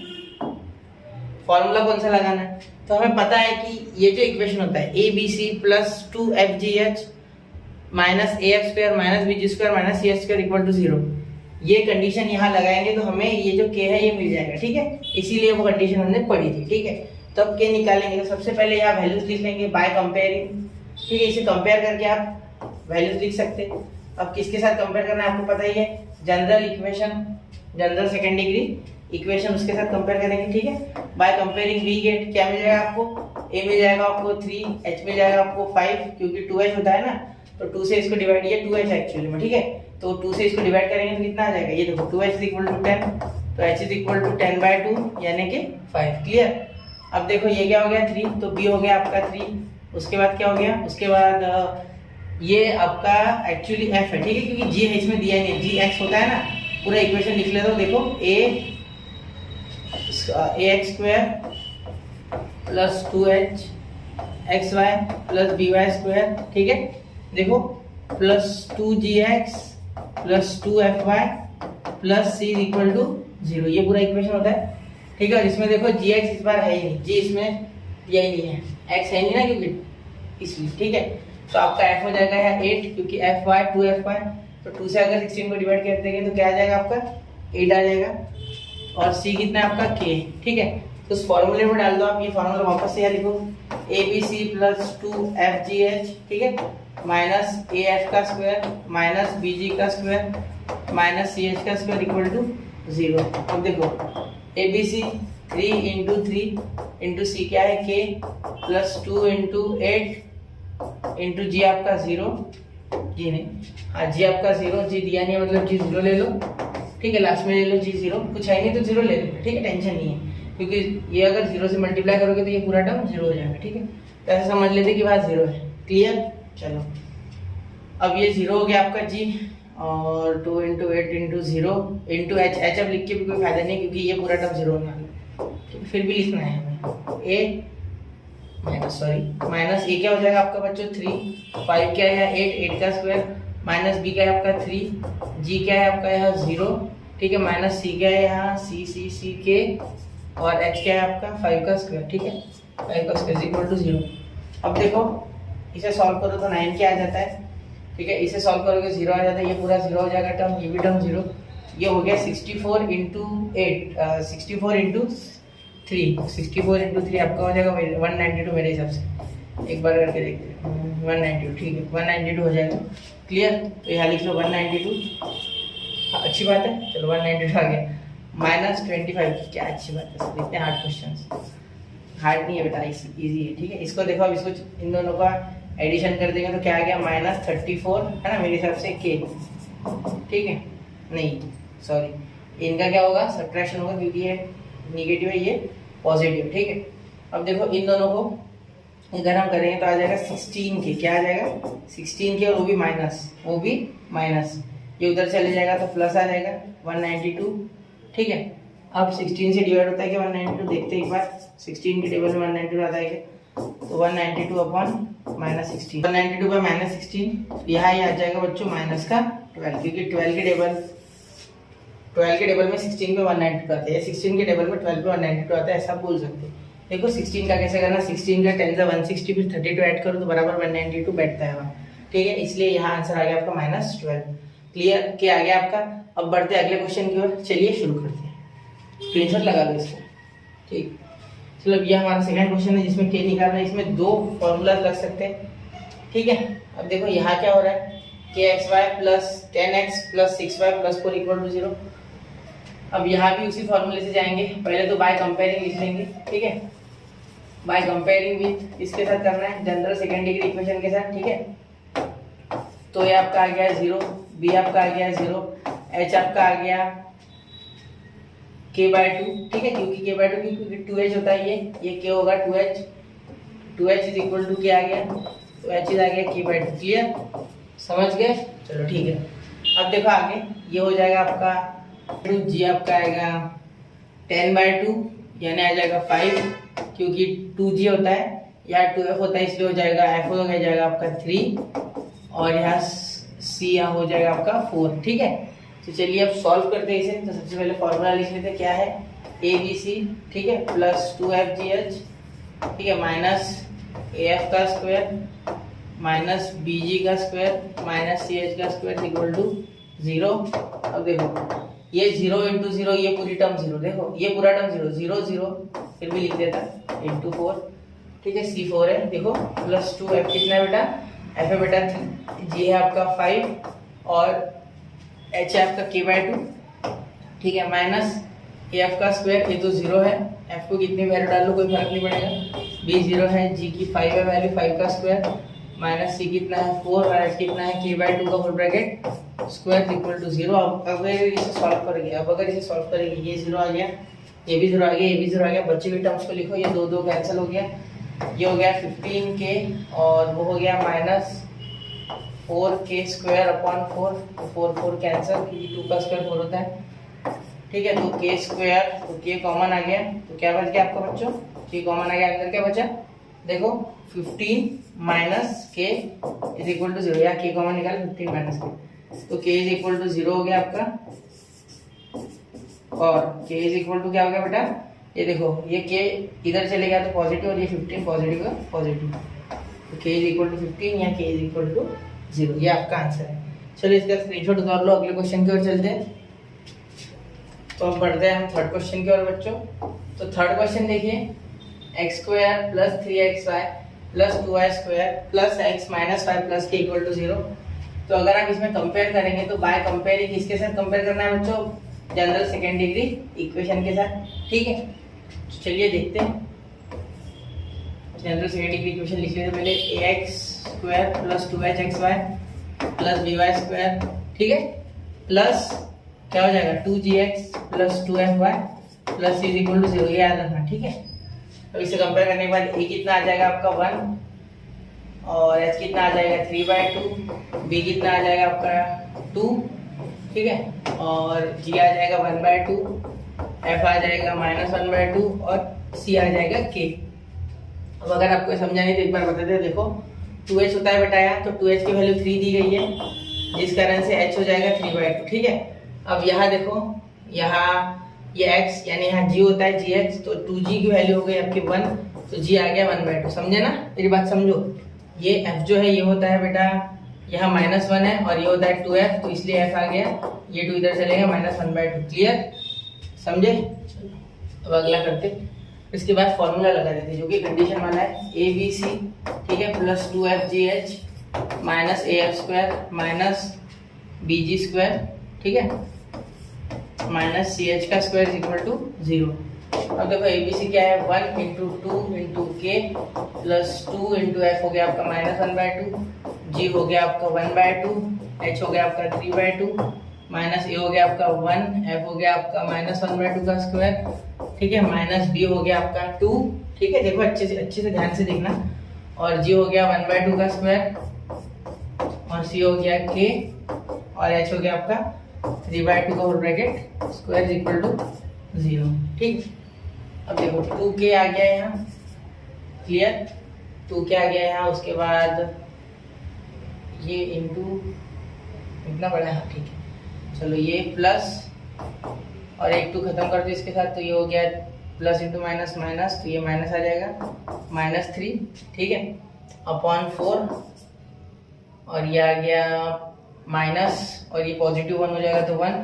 Speaker 1: फॉर्मूला कौन सा लगाना है, तो हमें पता है कि ये जो इक्वेशन होता है ABC plus 2FGH minus AF square minus BG square minus CH square equal to 0, ये कंडीशन यहाँ लगाएंगे तो हमें ये जो k है ये मिल जाएगा, ठीक है। इसीलिए वो कंडीशन हमने पढ़ी थी, ठीक है। तो अब k निकालेंगे तो सबसे पहले यहाँ वैल्यूज लिख लेंगे बाय कंपेयरिंग, ठीक है। इसे कंपेयर करके आप वैल्यूज लिख सकते हैं। अब किसके साथ कंपेयर करना है आपको पता ही है, general equation, general second degree equation, उसके साथ कंपेयर करेंगे, ठीक है। बाय कंपेयरिंग वी गेट, क्या मिल जाएगा आपको, a मिल जाएगा आपको 3, h मिल जाएगा आपको 5, क्योंकि 2h होता है ना, तो 2 से इसको डिवाइड, ये 2h एक्चुअली में, ठीक है। तो 2 से इसको डिवाइड करेंगे तो कितना आ जाएगा, ये देखो 2h इज इक्वल टू 10, तो h इज इक्वल टू 10/2 यानी कि 5। क्लियर। अब देखो ये क्या हो गया 3, तो b हो गया आपका 3, उसके बाद क्या हो गया, उसके बाद ये आपका एक्चुअली f है, ठीक है, क्योंकि g h में दिया नहीं, gx होता है ना। पूरा इक्वेशन लिख लेता हूँ, देखो ax square plus 2h xy plus by square, ठीक है। देखो plus 2gx plus 2fy plus c equal to 0, ये पूरा इक्वेशन होता है, ठीक है। और इसमें देखो gx इस बार है ही नहीं, g इसमें दिया ही नहीं है, x है नहीं ना क्योंकि, इसलिए, ठीक है। तो आपका f हो जाएगा यहाँ 8, क्योंकि fy 2fy, तो 2 से अगर 16 को डिवाइड कर देंगे तो क्या आ जाएगा आपका 8 आ जाएगा, और c कितना है आपका k, ठीक है। तो उस फॉर्मूले में डाल दो आप, ये फॉर्मूला वापस से यहाँ लिखो, ABC प्लस 2FGH, ठीक है, माइनस AF का स्क्वायर माइनस BG का स्क्वायर माइनस CH का स्क्वायर इक्वल टू 0। अब देखो ABC 3 इंटू 3 इंटू C क्या है k plus 2 into 8 into G आपका 0, जी नहीं, हाँ G आपका 0, G दिया नहीं है मतलब G 0 ले लो, ठीक है, लास्ट में ले लो G 0, कुछ है नहीं तो 0 ले लो, ठीक है, टेंशन नहीं है, क्योंकि ये अगर 0 से मल्टीप्लाई करोगे तो ये पूरा टर्म 0 हो जाएगा, ठीक है। तो ऐसे समझ लेते कि बात 0 है। क्लियर। चलो अब ये 0 हो गया आपका G, और 2 इंटू 8 इंटू 0 इंटू h अब लिख के भी कोई फायदा नहीं, क्योंकि ये पूरा टर्म 0 होने वाला है, फिर भी लिखना है हमें a माइनस a क्या हो जाएगा आपका बच्चों 3, 5 क्या है 8 का स्क्वायर माइनस b क्या है आपका 3, g क्या है आपका यहाँ 0, ठीक है, माइनस c क्या है यहाँ c k, और h क्या है आपका 5 का स्क्वायर, ठीक है, 5 का स्क्वायर इक्वल टू 0। अब देखो इसे सॉल्व करो तो 9 क्या आ जाता है, ठीक है, इसे सॉल्व करोगे 0 आ जाता है, ये पूरा 0 हो जाएगा टर्म, ये भी टर्म 0, ये हो गया 64 इंटू 8, 64 इंटू 3, 64 इंटू 3 आपका हो जाएगा 192 मेरे हिसाब से, एक बार करके देखते हैं, 192, ठीक है, 192 हो जाएगा। क्लियर। तो यहाँ लिख लो 192, अच्छी बात है, चलो 192 आ गया, माइनस 25, क्या अच्छी बात है, देखते हैं हार्ड क्वेश्चन, हार्ड नहीं है बेटा, इजी है, ठीक है। इसको देखो, अब इसको इन दोनों का एडिशन कर देंगे तो क्या आ गया माइनस 34 है ना मेरे हिसाब से k, ठीक है, नहीं सॉरी, इनका क्या होगा सब्ट्रैक्शन होगा, क्योंकि ये निगेटिव है ये पॉजिटिव, ठीक है। अब देखो इन दोनों को अगर हम करेंगे तो आ जाएगा 16 के, क्या आ जाएगा 16 के, और वो भी माइनस, ये उधर चले जाएगा तो प्लस आ जाएगा 192, ठीक है। अब 16 से डिवाइड होता है कि 192, देखते हैं एक बार, 16 के टेबल में 192 आता है क्या, तो 192 अपॉन माइनस 16, 192 बाय माइनस 16, यहाँ ये आ जाएगा बच्चों माइनस का 12, क्योंकि 12 के टेबल में 16 पे 192 आता है, 16 के टेबल में 12 पे 192 आता है, ऐसा बोल सकते हैं। देखो 16 का कैसे करना, 16 का 10 से 160, फिर 32 ऐड करो तो बराबर 192 बैठता है वहाँ, ठीक है, इसलिए यहाँ आंसर आ गया आपका -12। क्लियर क्या आ गया आपका। अब बढ़ते हैं अगले क्वेश्चन की ओर, चलिए शुरू करते हैं। स्क्रीनशॉट लगा लो इसको, ठीक। चलो अब ये हमारा सेकंड क्वेश्चन है जिसमें के निकालना है। इसमें दो फॉर्मूला लग सकते हैं, ठीक है। अब देखो यहाँ क्या हो रहा है, kxy plus 10x plus 6y plus 4 equal to 0। अब यहाँ भी उसी फॉर्मूले से जाएंगे, पहले तो बाय कंपेयरिंग लिख लेंगे, ठीक है। बाय कंपेयरिंग विथ इसके साथ करना है, जनरल सेकेंड डिग्री इक्वेशन के साथ, ठीक है। तो ये आपका आ गया 0, b आपका आ गया 0, h आपका आ गया k/2, ठीक है, क्योंकि k/2 क्योंकि 2h होता है, ये k होगा 2h इज इक्वल टू क्या आ गया, तो h इज आ गया k/2। क्लियर, समझ गए। चलो ठीक है, अब देखो आगे ये हो जाएगा आपका g आपका आएगा 10/2 यानी आ जाएगा 5, क्योंकि 2g होता है या 2f होता है इसलिए हो जाएगा f हो जाएगा आपका 3 और यहाँ c यहाँ हो जाएगा आपका 4, ठीक है। तो चलिए अब सॉल्व करते हैं इसे। तो सबसे पहले फॉर्मूला लिख लेते हैं, क्या है abc, ठीक है, प्लस 2fgh, ठीक है, माइनस af का स्क्वायर माइनस bg का स्क्वायर माइनस ch का स्क्वायर इक्वल टू 0। अब देखो ये 0 इंटू 0, ये पूरी टर्म 0, देखो ये पूरा टर्म 0 0 0 फिर भी लिख देता इंटू 4, ठीक है, c4 है, देखो प्लस 2f कितना है बेटा, f है बेटा 3, g है आपका 5 और h है आपका k/2, ठीक है, माइनस af का स्क्वायर, ये तो 0 है, f को कितनी वैल्यू डाल लो कोई फर्क नहीं पड़ेगा, b 0 है, g की 5 है वैल्यू, 5 का स्क्वायर माइनस c कितना है 4 और h कितना है k/2 का whole bracket square equal to 0। अब अगर इसे सॉल्व करेंगे, अब अगर इसे सॉल्व करेंगे, ये 0 आ गया, ये भी 0 आ गया, ये भी 0 आ गया, बचे हुए टर्म्स को लिखो, ये 2 2 कैंसिल हो गया, ये हो गया 15k और वो हो गया माइनस 4k स्क्वायर अपॉन 4, तो 4 4 कैंसिल, क्योंकि 2 का स्क्वायर 4 होता है, ठीक है। तो k स्क्वायर, तो k कॉमन आ गया, तो क्या बच गया आपका बच्चों, k कॉमन आ गया, अंदर क्या बचा, देखो 15 minus k is equal to 0, या k कॉमन निकाल 15 माइनस k, तो k इज इक्वल टू 0 हो गया आपका, और k इज इक्वल टू क्या हो गया बेटा, ये देखो ये k इधर चले गया तो पॉजिटिव और ये 15 पॉजिटिव का पॉजिटिव, तो k इज इक्वल टू 15 या k इज इक्वल टू 0, ये आपका आंसर है। चलो इसका स्क्रीनशॉट उतार लो, अगले क्वेश्चन की ओर चलते हैं। तो अब बढ़ते हैं हम थर्ड क्वेश्चन की ओर बच्चों। तो थर्ड क्वेश्चन देखिए, x² plus 3xy plus 2y square plus x minus 5 plus k equal to 0। तो अगर आप इसमें कंपेयर करेंगे तो बाय कंपेयरिंग किसके साथ कंपेयर करना है बच्चों, जनरल सेकेंड डिग्री इक्वेशन के साथ, ठीक है। तो चलिए देखते हैं, जनरल सेकेंड डिग्री इक्वेशन लिख लेते पहले, ax² प्लस 2hxy प्लस by स्क्वायर, ठीक है, प्लस क्या हो जाएगा 2gx plus 2fy plus c is equal to 0, ये याद रखना, ठीक है। तो इसे कंपेयर करने के बाद a कितना आ जाएगा आपका 1 और h कितना आ जाएगा 3/2, b कितना आ जाएगा आपका 2, ठीक है, और g आ जाएगा 1/2, f आ जाएगा -1/2 और c आ जाएगा k। अब अगर आपको समझाने तो एक बार बता दे, देखो 2h होता है बेटा यहाँ, तो 2h की वैल्यू 3 दी गई है, जिस कारण से h हो जाएगा 3/2, ठीक है। अब यहाँ देखो, यहाँ ये x यानी यहाँ g होता है gx, तो 2g की वैल्यू हो गई आपकी 1, तो g आ गया 1/2, समझे ना, मेरी बात समझो। ये f जो है ये होता है बेटा यहाँ -1 है और ये होता है 2f, तो इसलिए f आ गया, ये 2 इधर चलेगा -1/2, क्लियर, समझे। अब अगला करते, इसके बाद फॉर्मूला लगा देते जो कि कंडीशन वाला है, abc, ठीक है, plus 2fgh minus af² minus bg square, ठीक है, माइनस ch का स्क्वायर इज इक्वल टू 0। अब देखो abc क्या है, 1 into 2 into k plus 2 into f हो गया आपका -1/2, g हो गया आपका 1/2, h हो गया आपका 3/2, माइनस a हो गया आपका 1, f हो गया आपका -1/2 का स्क्वायर, ठीक है, माइनस b हो गया आपका 2, ठीक है, देखो अच्छे से ध्यान से देखना, और g हो गया 1/2 का स्क्वायर और c हो गया k और h हो गया आपका 3/2 का whole bracket square equal to 0, ठीक। अब देखो 2k आ गया यहाँ, क्लियर, 2k आ गया यहाँ, उसके बाद ये इंटू इतना बड़ा है, ठीक है, चलो ये प्लस और एक 2 खत्म कर दो इसके साथ, तो ये हो गया प्लस इंटू माइनस माइनस, तो ये माइनस आ जाएगा -3, ठीक है, अपॉन 4 और ये आ गया माइनस, और ये पॉजिटिव 1 हो जाएगा तो 1,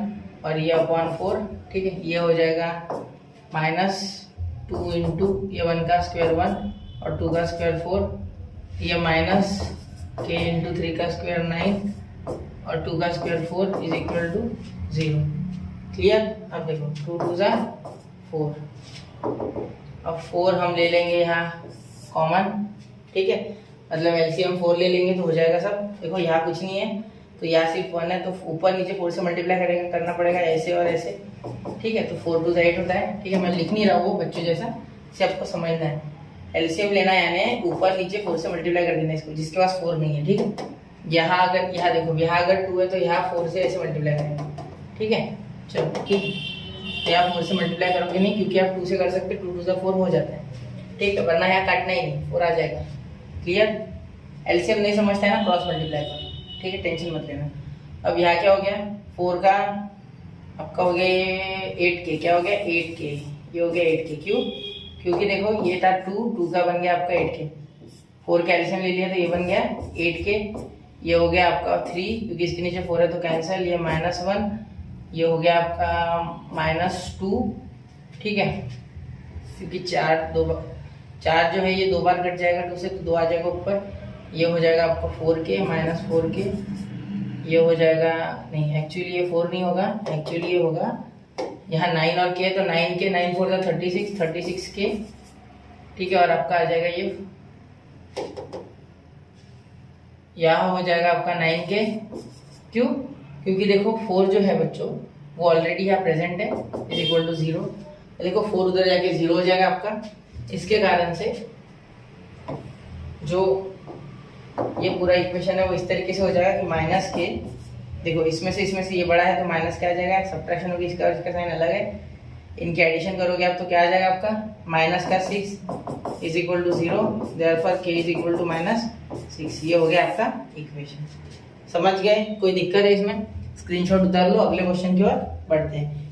Speaker 1: और ये अपॉन 4, ठीक है। ये हो जाएगा माइनस 2 इंटू ये 1 का स्क्वायर 1 और 2 का स्क्वायर 4, ये माइनस k इंटू 3 का स्क्वायर 9 और 2 का square 4 is equal to 0। Clear. अब देखो 2 2 जा 4, अब 4 हम ले लेंगे यहाँ कॉमन, ठीक है, मतलब एलसीएम 4 ले लेंगे तो हो जाएगा सब। देखो यहाँ कुछ नहीं है तो यहाँ सिर्फ 1 है, तो ऊपर नीचे 4 से मल्टीप्लाई करना पड़ेगा ऐसे और ऐसे, ठीक है। तो 4 2 8 होता है, ठीक है। मैं लिख नहीं रहा हूँ बच्चों जैसा, से आपको समझना है। एलसीएम लेना है यानी ऊपर नीचे 4 से मल्टीप्लाई कर देना इसको, जिसके पास 4 नहीं है, ठीक है। यहाँ अगर यहाँ देखो यहाँ अगर 2 है तो यहाँ 4 से ऐसे मल्टीप्लाई करेंगे, ठीक है। चलो ठीक है, तो यहाँ 4 से मल्टीप्लाई करोगे नहीं क्योंकि आप 2 से कर सकते, 2 2 से 4 हो जाता है, ठीक है, वरना यहाँ काटना ही नहीं, 4 आ जाएगा। क्लियर। एलसीएम नहीं समझता है ना, क्रॉस मल्टीप्लाई करो, ठीक है, टेंशन मत लेना। अब यहाँ क्या हो गया, 4 का आपका हो गया ये 8k, क्या हो गया 8k, ये हो गया 8k, क्यों, क्योंकि देखो ये था 2 का बन गया आपका 8k, 4 का एलसीएम ले लिया तो ये बन गया 8k, ये हो गया आपका 3 क्योंकि इसके नीचे 4 है तो कैंसिल, ये -1, ये हो गया आपका -2, ठीक है, क्योंकि 4 जो है ये 2 बार कट जाएगा 2 से, तो 2 आ जाएगा ऊपर, ये हो जाएगा आपका 4k -4k, ये हो जाएगा, नहीं एक्चुअली ये 4 नहीं होगा, एक्चुअली ये होगा यहाँ 9 और k, तो 9k 9 4 का 36k, ठीक है, और आपका आ जाएगा ये यहाँ हो जाएगा आपका 9k, क्यों, क्योंकि देखो 4 जो है बच्चों वो ऑलरेडी यहाँ प्रेजेंट है, इज इक्वल टू 0, देखो 4 उधर जाके 0 हो जाएगा आपका, इसके कारण से जो ये पूरा इक्वेशन है वो इस तरीके से हो जाएगा कि -k, देखो इसमें से ये बड़ा है तो माइनस क्या आ जाएगा, सब्ट्रैक्शन होगी, इसका साइन अलग है, इनके एडिशन करोगे आप तो क्या आ जाएगा आपका -6 is equal to 0, therefore k is equal to -6, ये हो गया आपका इक्वेशन। समझ गए, कोई दिक्कत है इसमें, स्क्रीनशॉट उतार लो, अगले क्वेश्चन की ओर बढ़ते हैं।